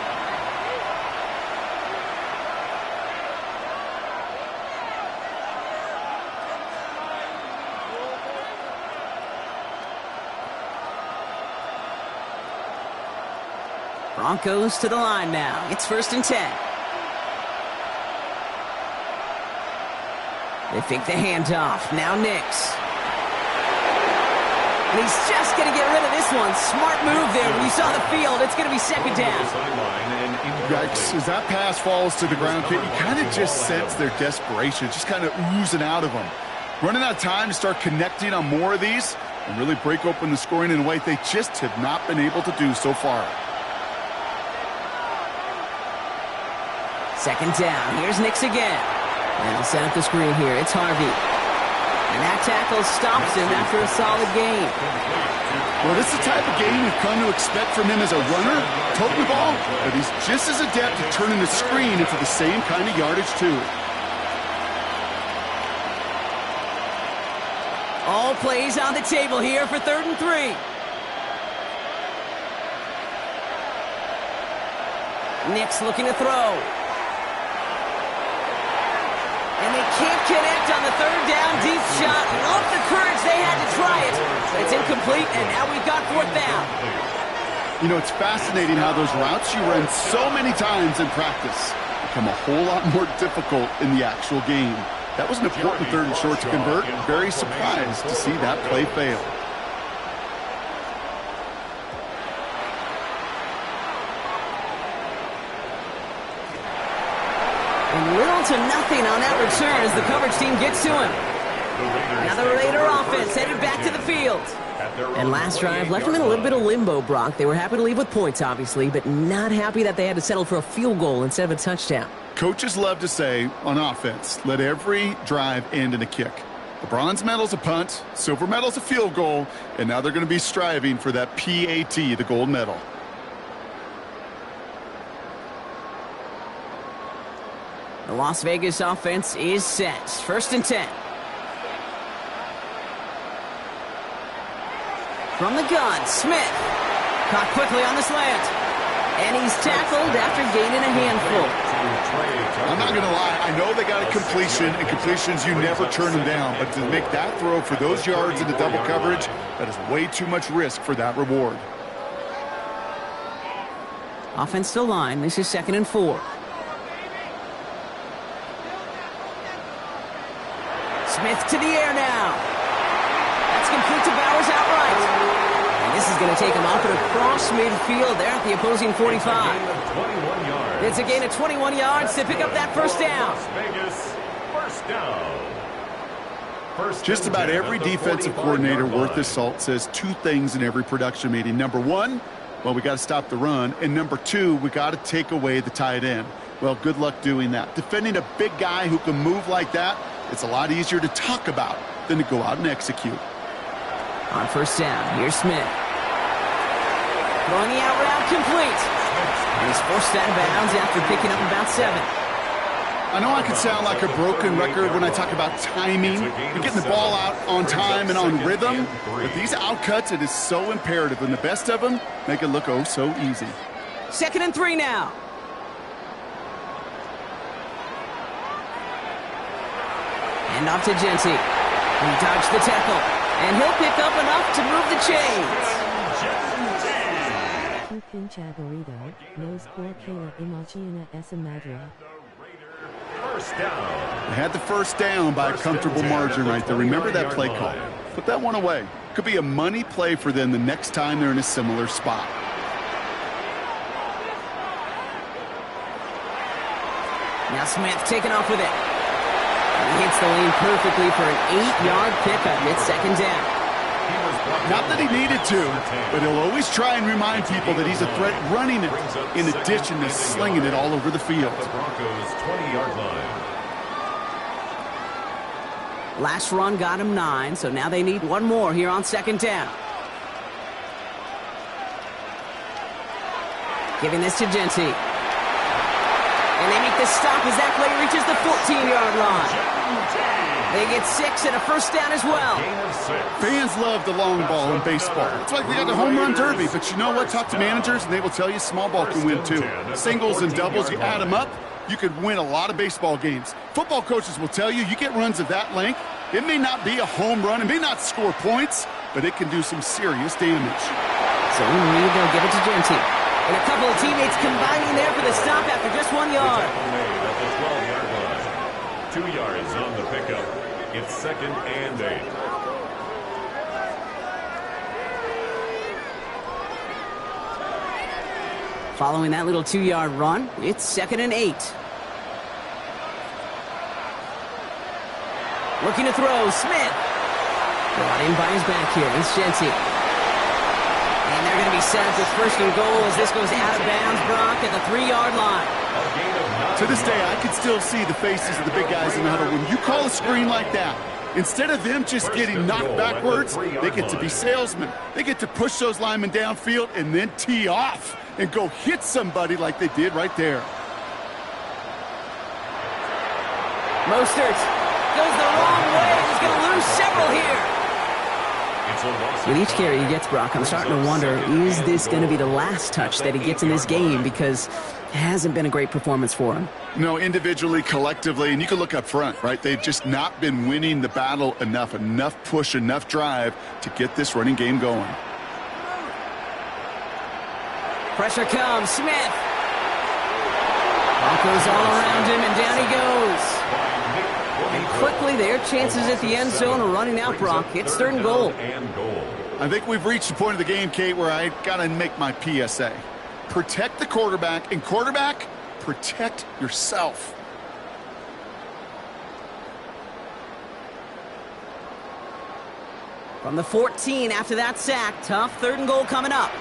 Broncos to the line now. It's 1st and 10. They fake the handoff. Now Nix. And he's just going to get rid of this one. Smart move there. When you saw the field, it's going to be second down. Yikes, as that pass falls to the ground, you kind of just sense their desperation, just kind of oozing out of them. Running out of time to start connecting on more of these and really break open the scoring in a way they just have not been able to do so far. Second down. Here's Nix again. And he'll set up the screen here. It's Harvey. And that tackle stops him after a solid gain. Well, this is the type of game we've come to expect from him as a runner, toting the ball, but he's just as adept at turning the screen into the same kind of yardage, too. All plays on the table here for 3rd and 3. Nix looking to throw. And they can't connect on the 3rd down deep shot. Love the courage they had to try it. It's incomplete, and now we've got 4th down. You know, it's fascinating how those routes you run so many times in practice become a whole lot more difficult in the actual game. That was an important 3rd and short to convert. Very surprised to see that play fail. And little to nothing on that return as the coverage team gets to him. Now the Raider offense headed back to the field. And last drive left them in a little bit of limbo, Brock. They were happy to leave with points, obviously, but not happy that they had to settle for a field goal instead of a touchdown. Coaches love to say, on offense, let every drive end in a kick. The bronze medal's a punt, silver medal's a field goal, and now they're going to be striving for that PAT, the gold medal. The Las Vegas offense is set. 1st and 10. From the gun, Smith. Caught quickly on the slant. And he's tackled after gaining a handful. I'm not going to lie. I know they got a completion, and completions, you never turn them down. But to make that throw for those yards in the double coverage, that is way too much risk for that reward. Offense to line. This is 2nd and 4. Smith to the air now. That's complete to Bowers outright. And this is going to take him off and across midfield there at the opposing 45. It's a gain of 21 yards to pick up that 1st down. Vegas, 1st down. Just about every defensive coordinator worth his salt says 2 things in every production meeting. Number 1, well, we got to stop the run. And number 2, we got to take away the tight end. Well, good luck doing that. Defending a big guy who can move like that, it's a lot easier to talk about than to go out and execute. On 1st down, here's Smith. Throwing the out route complete. And he's forced out of bounds after picking up about 7. I know I could sound like a broken record when I talk about timing and getting the ball out on time and on rhythm, but these outcuts, it is so imperative, and the best of them make it look oh so easy. 2nd and 3 now. And off to Genty. He dodged the tackle, and he'll pick up enough to move the chains. Chagarito, nos porque imagina esa madra. 1st down. They had the 1st down by a comfortable margin right there. Remember that play call. Put that one away. Could be a money play for them the next time they're in a similar spot. Now Smith taking off with it. He hits the lane perfectly for an 8-yard pickup. It's 2nd down. Not that he needed to, but he'll always try and remind people that he's a threat running it in addition to slinging it all over the field. The Broncos 20-yard line. Last run got him 9, so now they need one more here on 2nd down. Giving this to Genty. And they make the stop as that play reaches the 14-yard line. They get 6 and a 1st down as well. Fans love the long ball in baseball. It's like they got the home run derby, but you know what? Talk to managers, and they will tell you small ball can win too. Singles and doubles, you add them up, you could win a lot of baseball games. Football coaches will tell you, you get runs of that length, it may not be a home run, it may not score points, but it can do some serious damage. So they'll give it to Genty. And a couple of teammates combining there for the stop after just 1 yard. At the 12-yard line. 2 yards on the pickup. It's 2nd and 8. Following that little 2-yard run, it's 2nd and 8. Looking to throw, Smith. Brought in by his back here, it's Shenty. And they're going to be set up with 1st and goal as this goes out of bounds, Brock, at the 3-yard line. To this day, I can still see the faces of the big guys in the huddle. When you call a screen like that, instead of them just getting knocked backwards, they get to be salesmen. They get to push those linemen downfield and then tee off and go hit somebody like they did right there. Mostert goes the wrong way. He's going to lose several here. With each carry he gets, Brock, I'm starting to wonder, is this going to be the last touch that he gets in this game? Because it hasn't been a great performance for him. No, individually, collectively, and you can look up front, right? They've just not been winning the battle enough push, enough drive to get this running game going. Pressure comes, Smith. Broncos all around him, and down he goes. And quickly, their chances at the end zone are running out, Brock. It's 3rd and goal. I think we've reached the point of the game, Kate, where I got to make my PSA. Protect the quarterback, and quarterback, protect yourself. From the 14 after that sack, tough 3rd and goal coming up.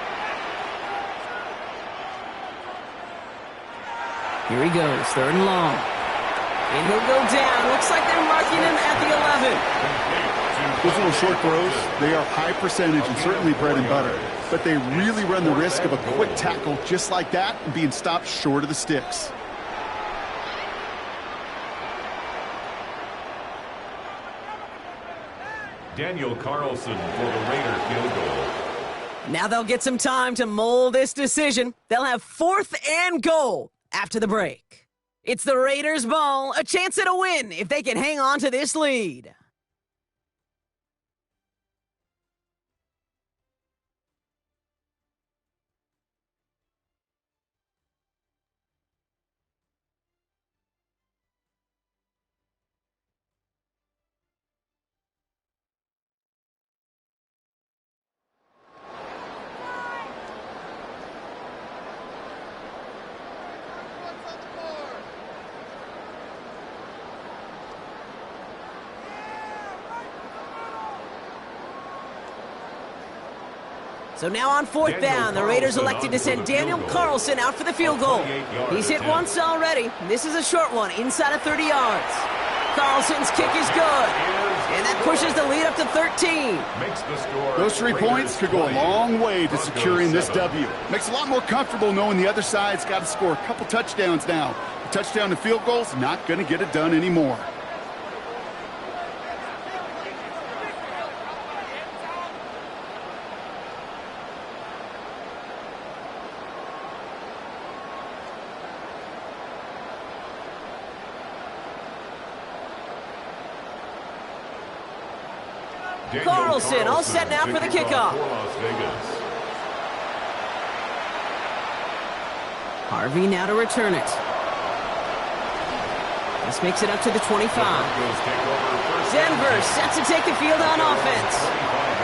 Here he goes, 3rd and long. And he'll go down. Looks like they're marking him at the 11. Those little short throws, they are high percentage and certainly bread and butter. But they really run the risk of a quick tackle just like that and being stopped short of the sticks. Daniel Carlson for the Raider field goal. Now they'll get some time to mold this decision. They'll have 4th and goal after the break. It's the Raiders' ball, a chance at a win if they can hang on to this lead. So now on 4th down, the Raiders elected to send Daniel Carlson out for the field goal. He's hit once already. This is a short one, inside of 30 yards. Carlson's kick is good. And that pushes the lead up to 13. Those 3 points could go a long way to securing this W. Makes it a lot more comfortable knowing the other side's got to score a couple touchdowns now. A touchdown and field goal's not going to get it done anymore. Carlson all set now for the kickoff. Harvey now to return it. This makes it up to the 25. Denver set to take the field on offense.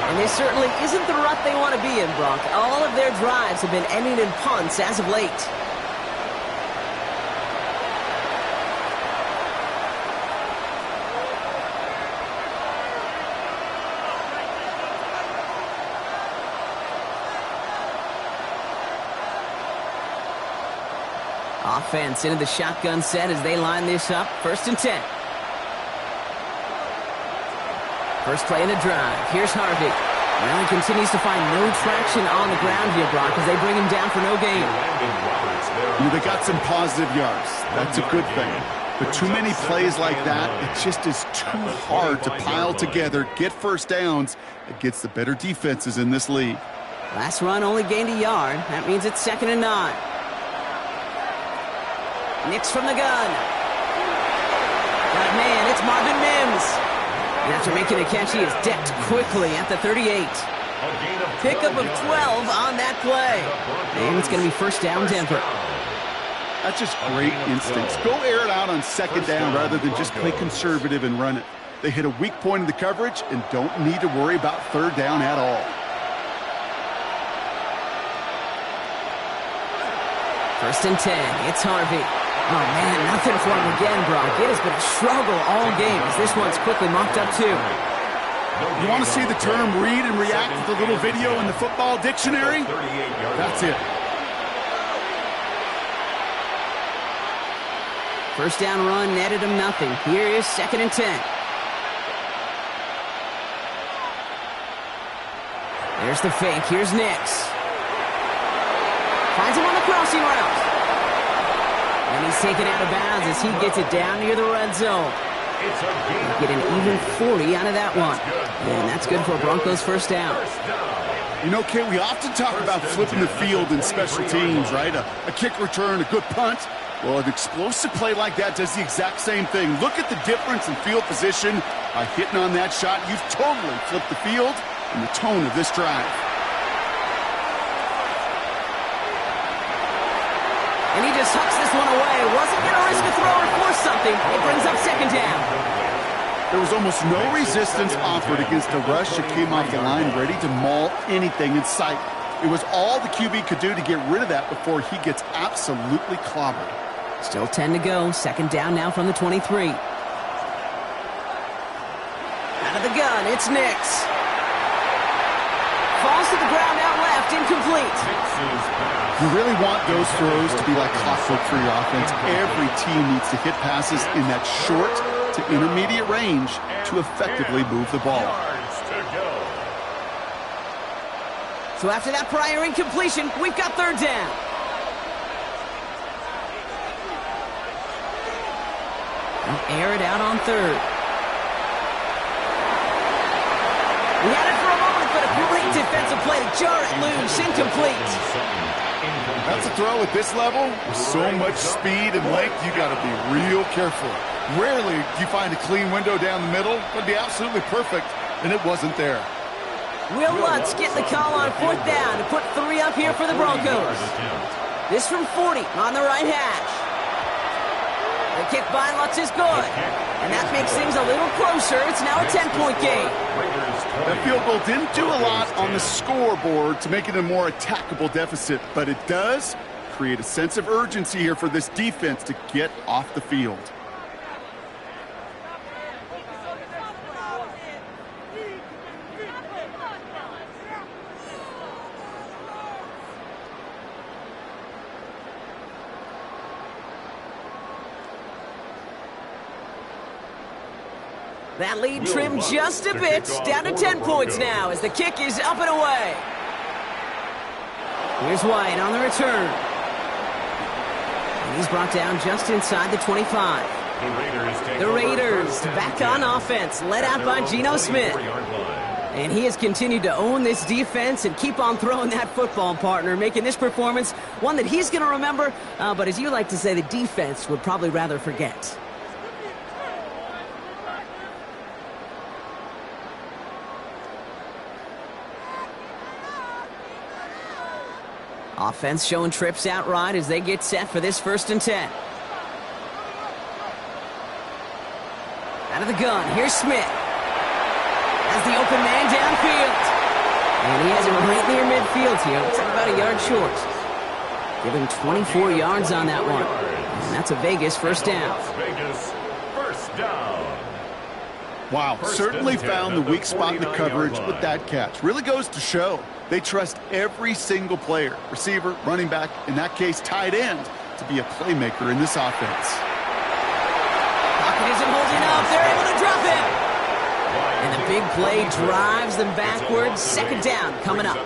And this certainly isn't the rut they want to be in, Brock. All of their drives have been ending in punts as of late. Offense into the shotgun set as they line this up. 1st and 10. First play of the drive. Here's Harvey. Well, he continues to find no traction on the ground here, Brock, as they bring him down for no gain. They got some positive yards. That's a good thing. But too many plays like that, it just is too hard to pile together, get 1st downs against the better defenses in this league. Last run only gained a yard. That means it's 2nd and 9. Nix from the gun. Got a man, it's Marvin Mims. And after making a catch, he is decked quickly at the 38. Pickup of 12 on that play. And it's going to be 1st down, Denver. That's just great instincts. Go air it out on 2nd down rather than just play conservative and run it. They hit a weak point in the coverage and don't need to worry about 3rd down at all. First and 10. It's Harvey. Oh, man, nothing for him again, Brock. It has been a struggle all game as this one's quickly mopped up, too. You want to see the term read and react with the little video in the football dictionary? That's it. First down run netted him nothing. Here is second and 10. There's the fake. Here's Nix. Finds him on the crossing route. And he's taken out of bounds as he gets it down near the red zone. Get an even 40 out of that one. And that's good for Broncos first down. You know, Kate, we often talk about flipping the field in special teams, right? A kick return, a good punt. Well, an explosive play like that does the exact same thing. Look at the difference in field position. By hitting on that shot, you've totally flipped the field and the tone of this drive. And he just hucks this one away. Wasn't going to risk a throw or force something. It brings up second down. There was almost no resistance offered against a rush that came off the line ready to maul anything in sight. It was all the QB could do to get rid of that before he gets absolutely clobbered. Still 10 to go. Second down now from the 23. Out of the gun, it's Nix. Falls to the ground out left, incomplete. You really want those throws to be like clockwork for your offense. Every team needs to hit passes in that short to intermediate range to effectively move the ball. So after that prior incompletion, we've got third down. They'll air it out on third. We had it for a moment, but a great defensive play to jar it loose, incomplete. That's a throw at this level. With so much speed and length, you got to be real careful. Rarely do you find a clean window down the middle. It would be absolutely perfect, and it wasn't there. Will Lutz getting the call on fourth down to put 3 up here for the Broncos. This from 40 on the right hash. The kick by Lutz is good. And that makes things a little closer. It's now a 10-point game. That field goal didn't do a lot on the scoreboard to make it a more attackable deficit, but it does create a sense of urgency here for this defense to get off the field. That lead trimmed just a bit, down to 10 points now as the kick is up and away. Here's White on the return. And he's brought down just inside the 25. The Raiders back on offense, led out by Geno Smith. And he has continued to own this defense and keep on throwing that football, partner, making this performance one that he's going to remember, but as you like to say, the defense would probably rather forget. Offense showing trips out right as they get set for this first and 10. Out of the gun, here's Smith. Has the open man downfield. And he has it right near midfield here. Looks like about a yard short. Give him 24 yards on that one. And that's a Vegas first down. Wow, certainly found the weak spot in the coverage with that catch. Really goes to show they trust every single player, receiver, running back, in that case, tight end, to be a playmaker in this offense. Pocket isn't holding up. They're able to drop him. And the big play drives them backwards. Second down coming up.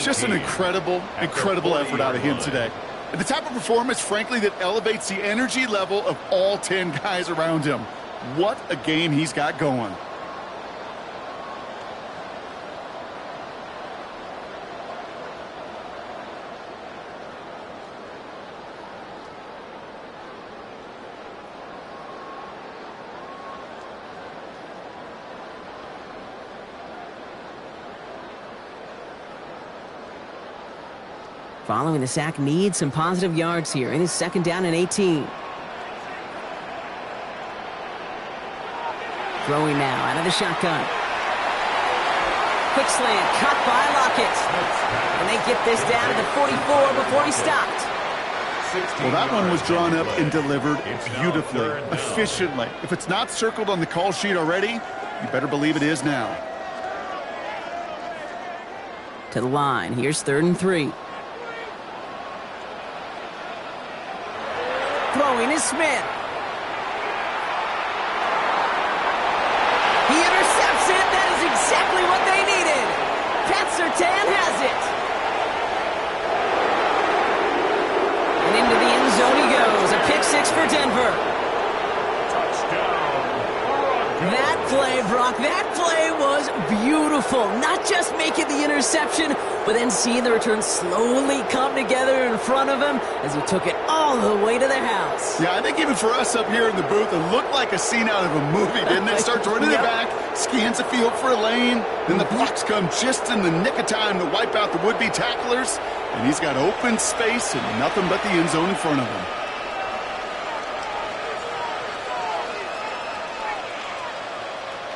Just an incredible effort out of him today. And the type of performance, frankly, that elevates the energy level of all 10 guys around him. What a game he's got going. Following the sack, needs some positive yards here in his second down and 18. Throwing now out of the shotgun. Quick slant, cut by Lockett. And they get this down to the 44 before he stopped. Well, that one was drawn up and delivered beautifully, efficiently. If it's not circled on the call sheet already, you better believe it is now. To the line. Here's 3rd and 3. Throwing is Smith. He intercepts it. That is exactly what they needed. Pat Surtain has it. And into the end zone he goes. A pick 6 for Denver. Touchdown, Broncos. That play, Brock, that play was beautiful. Not just making the interception, but then seeing the return slowly come together in front of him as he took it all the way to the house. Yeah, I think even for us up here in the booth, it looked like a scene out of a movie, didn't it? Starts running it back, scans the field for a lane, then the blocks come just in the nick of time to wipe out the would-be tacklers, and he's got open space and nothing but the end zone in front of him.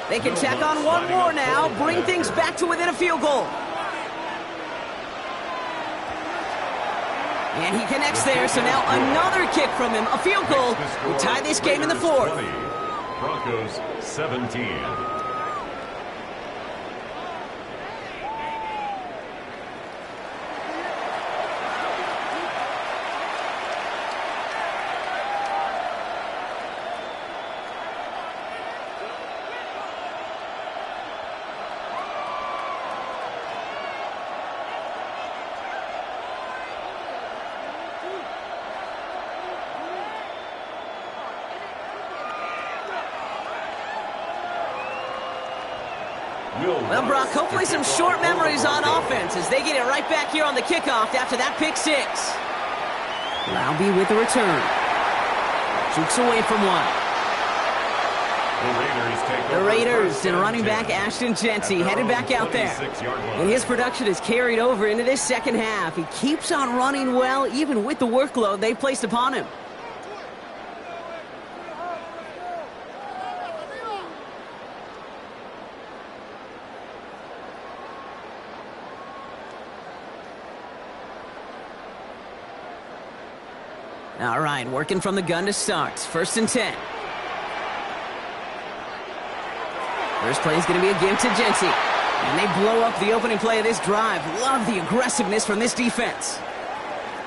They can tack on one more now, bring things back to within a field goal. And he connects there, so now another kick from him, a field goal. We tie this game in the 4th. 20, Broncos 17. Well, Brock, hopefully some short memories on offense as they get it right back here on the kickoff after that pick 6. Laube with the return. Jukes away from one. The Raiders and running back Ashton Genty headed back out there. And his production is carried over into this second half. He keeps on running well, even with the workload they placed upon him. All right, working from the gun to start. 1st and 10. First play is going to be a give to Genty. And they blow up the opening play of this drive. Love the aggressiveness from this defense.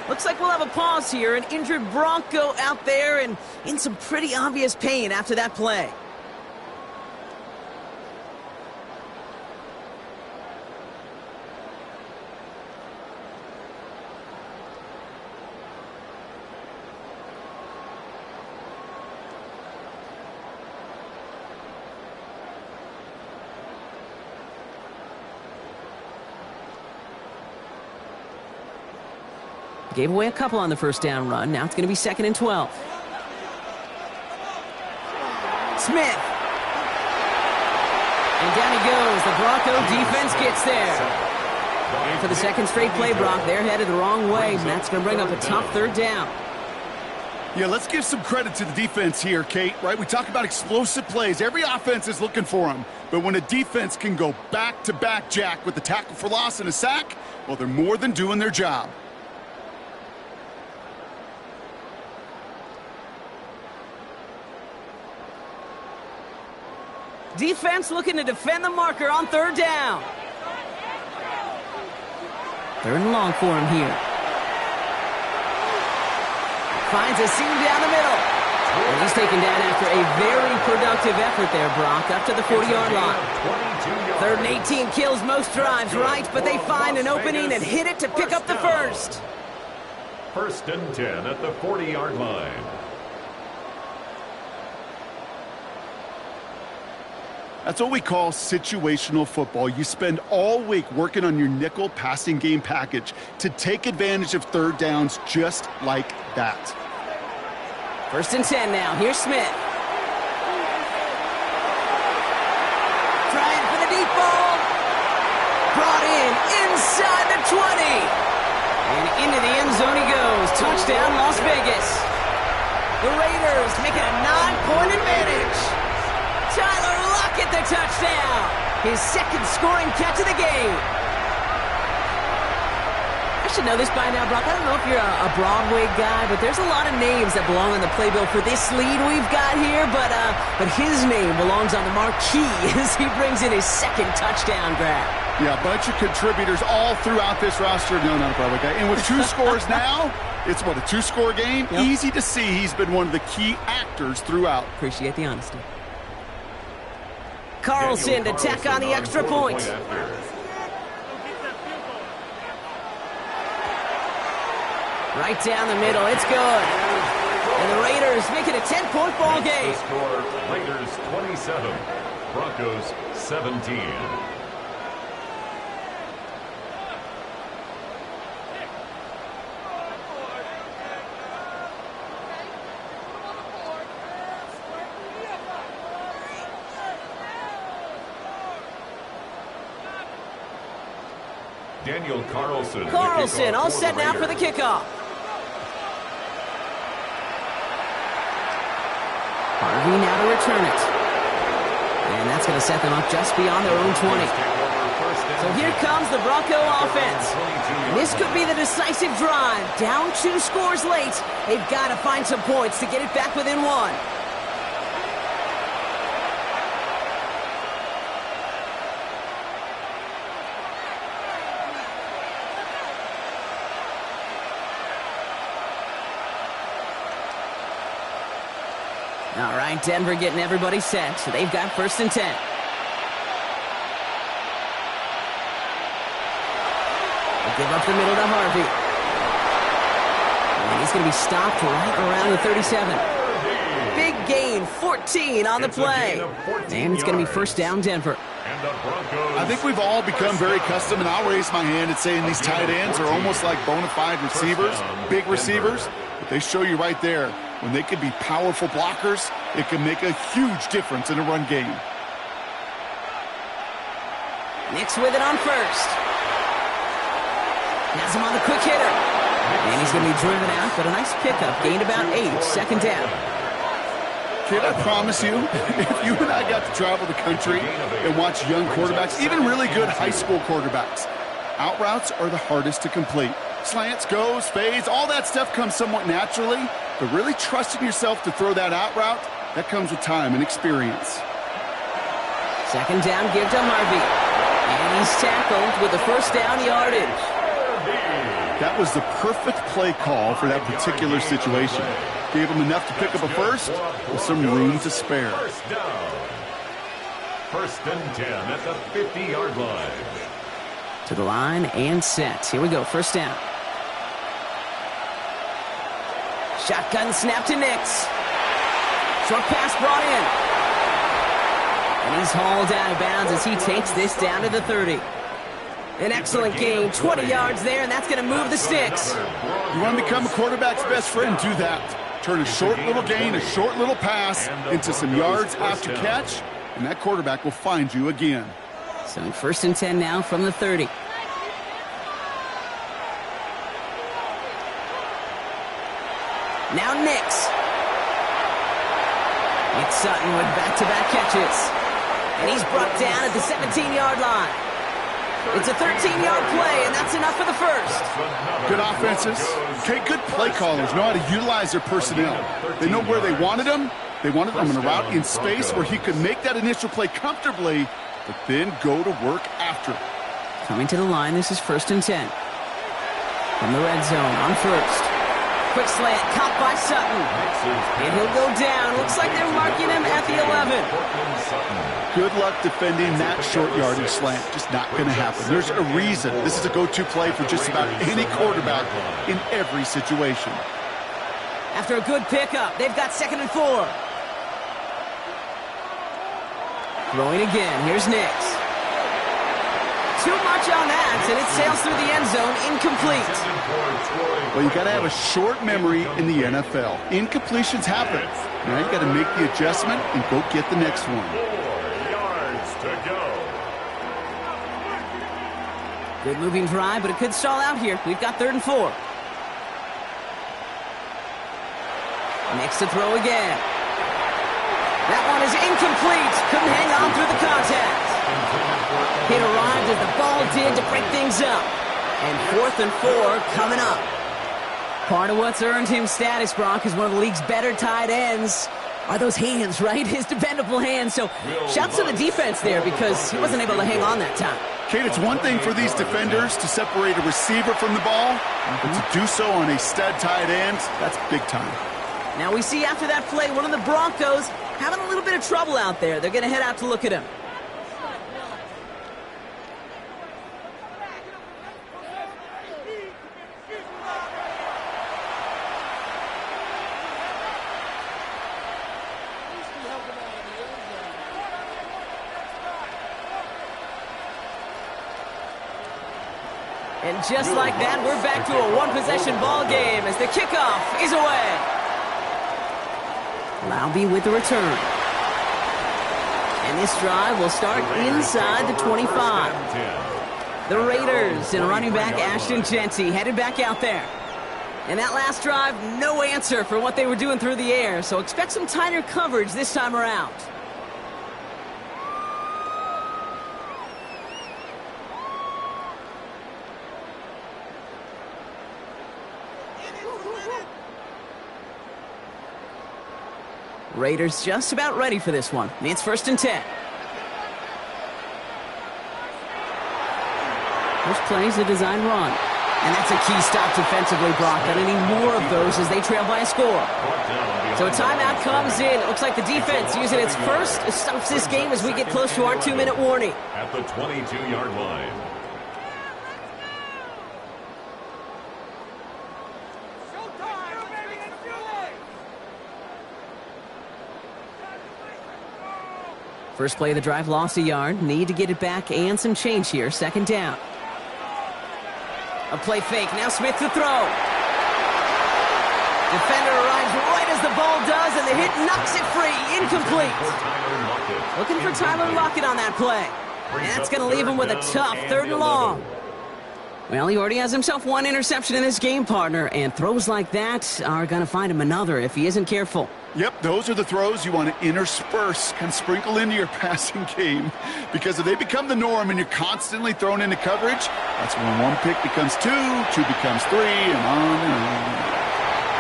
Looks like we'll have a pause here. An injured Bronco out there and in some pretty obvious pain after that play. Gave away a couple on the first down run. Now it's going to be 2nd and 12. Smith. And down he goes. The Bronco defense gets there. And for the second straight play, Brock, they're headed the wrong way. And that's going to bring up a tough 3rd down. Yeah, let's give some credit to the defense here, Kate, right? We talk about explosive plays. Every offense is looking for them. But when a defense can go back-to-back, Jack, with the tackle for loss and a sack, well, they're more than doing their job. Defense looking to defend the marker on 3rd down. 3rd and long for him here. Finds a seam down the middle. And he's taken down after a very productive effort there, Brock, up to the 40-yard line. 3rd and 18 kills most drives, right? But they find an opening and hit it to pick up the first. 1st and 10 at the 40-yard line. That's what we call situational football. You spend all week working on your nickel passing game package to take advantage of 3rd downs just like that. 1st and 10 now. Here's Smith. Trying for the deep ball. Brought in inside the 20. And into the end zone he goes. Touchdown, Las Vegas. The Raiders making a 9-point advantage. Tyler Lockett the touchdown. His 2nd scoring catch of the game. should know this by now, Brock. I don't know if you're a Broadway guy, but there's a lot of names that belong on the playbill for this lead we've got here. But his name belongs on the marquee as he brings in his second touchdown grab. Yeah, a bunch of contributors all throughout this roster. No, not a Broadway guy. And with 2 scores now, it's what, a 2-score game? Yep. Easy to see he's been one of the key actors throughout. Appreciate the honesty. Carlson to tack on the extra point. Right down the middle, it's good. And the Raiders make it a 10-point ball game. The score, Raiders 27, Broncos 17. Daniel Carlson. Carlson all set now for the kickoff. Harvey now to return it. And that's going to set them up just beyond their own 20. So here comes the Bronco offense. And this could be the decisive drive. Down 2 scores late. They've got to find some points to get it back within 1. All right, Denver getting everybody set, so they've got 1st and 10. They'll give up the middle to Harvey. And he's going to be stopped right around the 37. Big gain, 14 on the play. And it's going to be 1st down, Denver. I think we've all become very accustomed, and I'll raise my hand at saying these tight ends are almost like bona fide receivers, big receivers. But they show you right there, when they can be powerful blockers, it can make a huge difference in a run game. Nix with it on 1st. Has him on the quick hitter. And he's going to be driven out, but a nice pickup. Gained about 8, 2nd down. Kid, I promise you, if you and I got to travel the country and watch young quarterbacks, even really good high school quarterbacks, out routes are the hardest to complete. Slants, goes, fades, all that stuff comes somewhat naturally, but really trusting yourself to throw that out route, that comes with time and experience. 2nd down, give to Harvey. And he's tackled with the 1st down yardage. That was the perfect play call for that particular situation. Gave him enough to pick up a 1st with some room to spare. 1st and 10 at the 50-yard line. To the line and set. Here we go, 1st down. Shotgun snap to Nix. Short pass brought in. And he's hauled out of bounds as he takes this down to the 30. An excellent gain, 20 yards there, and that's going to move the sticks. You want to become a quarterback's best friend, do that. Turn a short little gain, a short little pass into some yards after catch, and that quarterback will find you again. So 1st and 10 now from the 30. Now Nix. Nick Sutton with back-to-back catches. And he's brought down at the 17-yard line. It's a 13-yard play, and that's enough for the 1st. Good offenses. Okay, good play callers know how to utilize their personnel. They know where they wanted them. They wanted them on a route in space where he could make that initial play comfortably, but then go to work after it. Coming to the line, this is 1st and 10. From the red zone on 1st. Quick slant, caught by Sutton. And he'll go down. Looks like they're marking him at the 11. Good luck defending that short yardage slant. Just not going to happen. There's a reason this is a go-to play for just about any quarterback in every situation. After a good pickup, they've got 2nd and 4. Throwing again. Here's Nix. Too much on that, and it sails through the end zone, incomplete. Well, you got to have a short memory in the NFL. Incompletions happen. Now you got to make the adjustment and go get the next one. 4 yards to go. Good moving drive, but it could stall out here. We've got 3rd and 4. Nix to throw again. That one is incomplete. Couldn't hang on through the contact. It arrived as the ball did to break things up. And 4th and 4 coming up. Part of what's earned him status, Brock, is one of the league's better tight ends. Are those hands, right? His dependable hands. So shouts to the defense there because he wasn't able to hang on that time. Kate, it's one thing for these defenders to separate a receiver from the ball, but to do so on a stud tight end, that's big time. Now we see after that play, one of the Broncos having a little bit of trouble out there. They're going to head out to look at him. And just like that, we're back to a one-possession ball game as the kickoff is away. Laube with the return. And this drive will start inside the 25. The Raiders and running back Ashton Jeanty headed back out there. And that last drive, no answer for what they were doing through the air, so expect some tighter coverage this time around. Raiders just about ready for this one. It's 1st and 10. First play is a design run. And that's a key stop defensively, Brock. Got any more of those as they trail by a score. So a timeout comes in. It looks like the defense using its first stops this game as we get close to our 2-minute warning. At the 22-yard line. First play of the drive lost a yard. Need to get it back and some change here. 2nd down. A play fake. Now Smith to throw. Defender arrives right as the ball does, and the hit knocks it free. Incomplete. Looking for Tyler Lockett on that play. And that's going to leave him with a tough 3rd and long. Well, he already has himself one interception in this game, partner, and throws like that are going to find him another if he isn't careful. Yep, those are the throws you want to intersperse and sprinkle into your passing game, because if they become the norm and you're constantly thrown into coverage, that's when one pick becomes 2, 2 becomes 3, and on and on.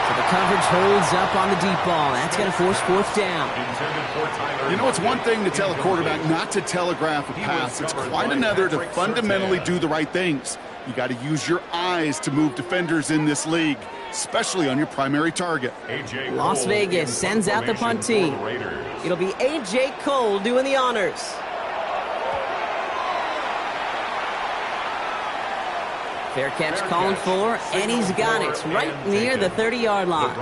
So the coverage holds up on the deep ball. That's going to force 4th down. You know, it's one thing to tell a quarterback not to telegraph a pass. It's quite another to fundamentally do the right things. You got to use your eyes to move defenders in this league, especially on your primary target. Las Vegas sends out the punt team. It'll be A.J. Cole doing the honors. Fair catch calling for, and he's got it right near the 30-yard line.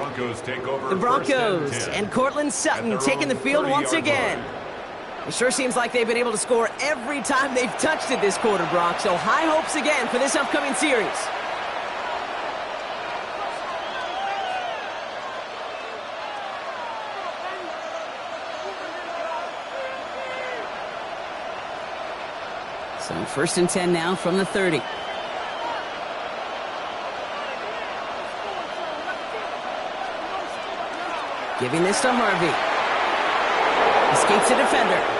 The Broncos and Cortland Sutton taking the field once again. It sure seems like they've been able to score every time they've touched it this quarter, Brock. So high hopes again for this upcoming series. So 1st and 10 now from the 30. Giving this to Harvey. Escapes the defender.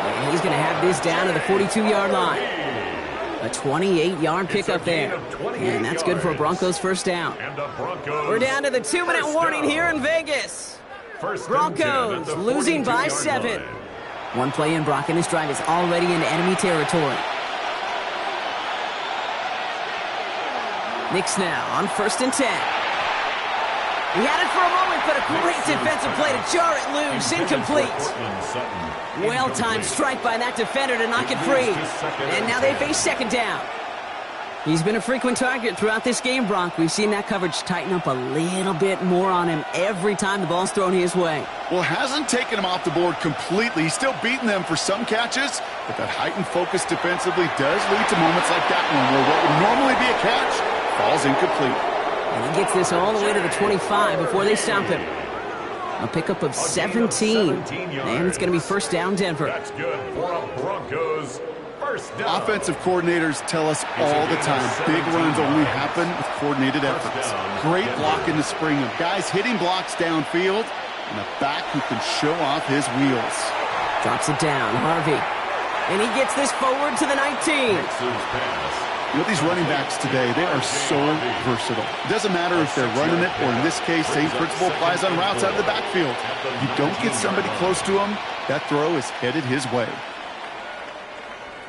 And he's going to have this down to the 42-yard line. A 28-yard pickup there. And that's good for a Broncos 1st down. We're down to the 2-minute warning here in Vegas. Broncos losing by 7. One play in, Brock, and his drive is already in enemy territory. Knicks now on 1st and 10. He had it for a moment, but a great defensive play to jar it loose. Incomplete. Well-timed strike by that defender to knock it free. And now they face 2nd down. He's been a frequent target throughout this game, Brock. We've seen that coverage tighten up a little bit more on him every time the ball's thrown his way. Well, hasn't taken him off the board completely. He's still beating them for some catches, but that heightened focus defensively does lead to moments like that one where what would normally be a catch falls incomplete. And he gets this all the way to the 25 before they stop him. A pickup of 17. And it's going to be 1st down, Denver. That's good for a Broncos first down. Offensive coordinators tell us all the time, big runs only happen with coordinated efforts. Great block in the spring of guys hitting blocks downfield and a back who can show off his wheels. Drops it down. Harvey. And he gets this forward to the 19. You know, these running backs today, they are so versatile. It doesn't matter if they're running it or, in this case, same principle applies on routes out of the backfield. You don't get somebody close to him, that throw is headed his way.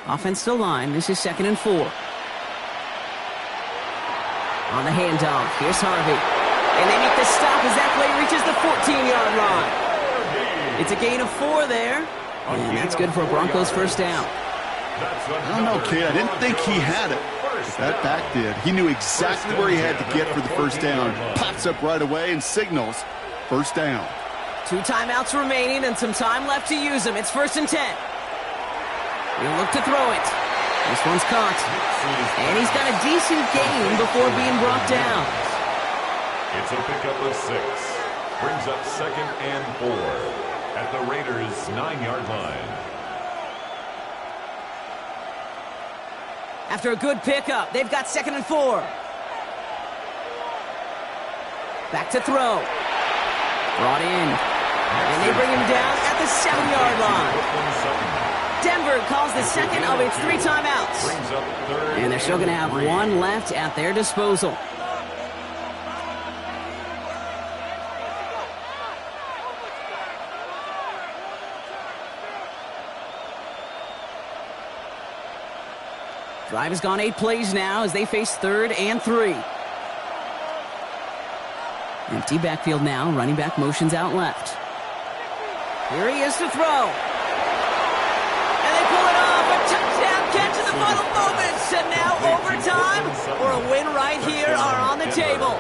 Offensive line, this is 2nd and 4. On the handoff, here's Harvey. And they make the stop as that play reaches the 14-yard line. It's a gain of 4 there, and that's good for a Broncos first down. I don't know, kid. I didn't think he had it. But that back did. He knew exactly where he had to get for the first down. Pops up right away and signals first down. 2 timeouts remaining and some time left to use them. It's 1st and 10. He'll look to throw it. This one's caught. And he's got a decent gain before being brought down. It's a pickup of 6. Brings up 2nd and 4 at the Raiders' 9-yard line. After a good pickup, they've got 2nd and 4. Back to throw. Brought in. And they bring him down at the 7-yard line. Denver calls the second of its 3 timeouts. And they're still going to have 1 left at their disposal. Drive has gone 8 plays now as they face 3rd and 3. Empty backfield now. Running back motions out left. Here he is to throw. And they pull it off. A touchdown catch in the final moments. And now overtime or a win right here are on the table.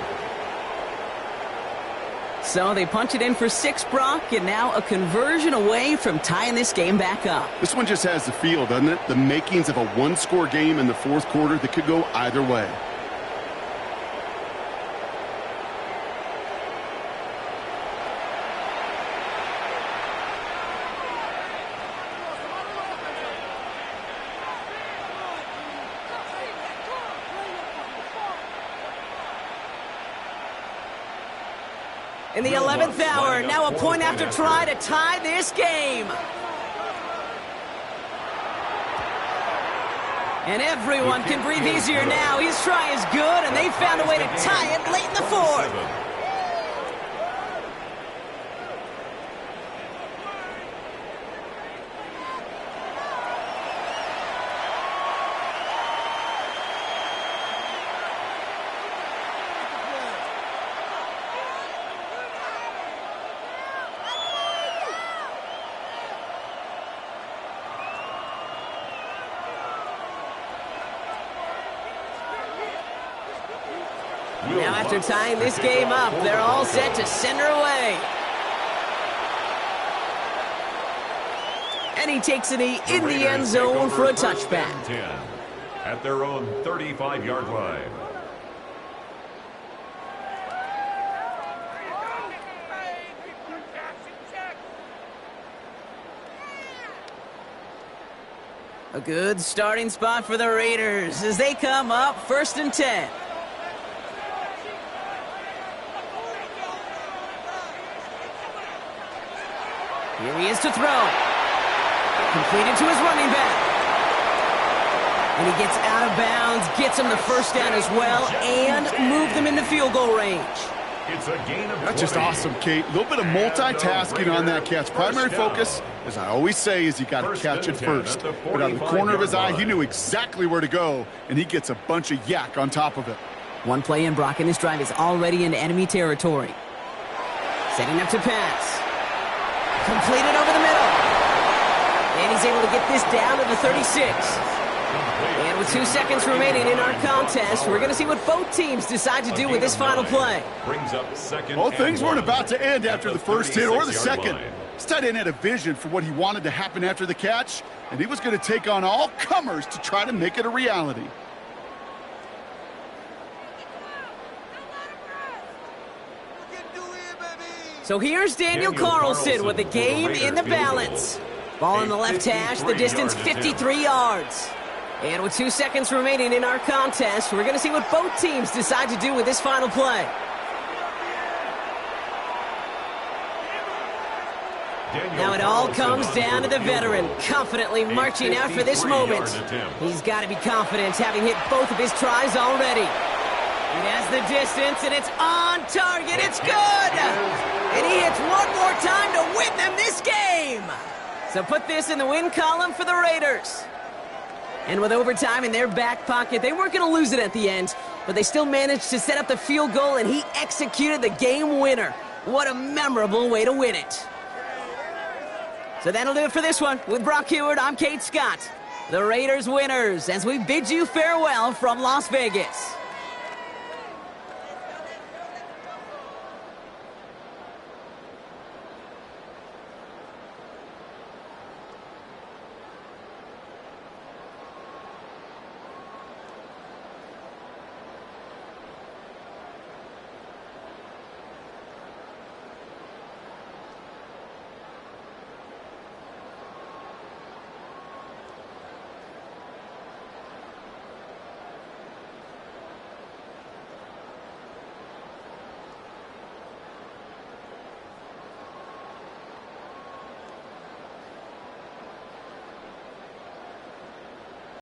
So they punch it in for 6, Brock, and now a conversion away from tying this game back up. This one just has the feel, doesn't it? The makings of a 1-score game in the 4th quarter that could go either way. In the 11th hour, now a point after try to tie this game. And everyone can breathe easier now. His try is good, and they found a way to tie it late in the 4th. Now after tying this game up, they're all set to send her away. And he takes it in the end zone for a touchback. At their own 35-yard line. A good starting spot for the Raiders as they come up 1st and 10. Here he is to throw. Completed to his running back. And he gets out of bounds, gets him the first down as well, and moved them into field goal range. It's a gain of 20. That's just awesome, Kate. A little bit of multitasking on that catch. Primary focus, as I always say, is you got to catch it first. But out of the corner of his eye, he knew exactly where to go, and he gets a bunch of yak on top of it. 1 play in, Brock, and his drive is already into enemy territory. Setting up to pass. Completed over the middle. And he's able to get this down to the 36. And with 2 seconds remaining in our contest, we're going to see what both teams decide to do with this final play. Brings up 2nd. Well, things weren't about to end after the first hit or the second. This tight end had a vision for what he wanted to happen after the catch, and he was going to take on all comers to try to make it a reality. So here's Daniel Carlson with the game in the balance. Ball in the left hash, the distance 53 yards. And with 2 seconds remaining in our contest, we're going to see what both teams decide to do with this final play. Now it all comes down to the veteran, confidently marching out for this moment. He's got to be confident, having hit both of his tries already. He has the distance, and it's on target. It's good! And he hits one more time to win them this game! So put this in the win column for the Raiders. And with overtime in their back pocket, they weren't going to lose it at the end, but they still managed to set up the field goal, and he executed the game winner. What a memorable way to win it. So that'll do it for this one. With Brock Heward, I'm Kate Scott. The Raiders winners, as we bid you farewell from Las Vegas.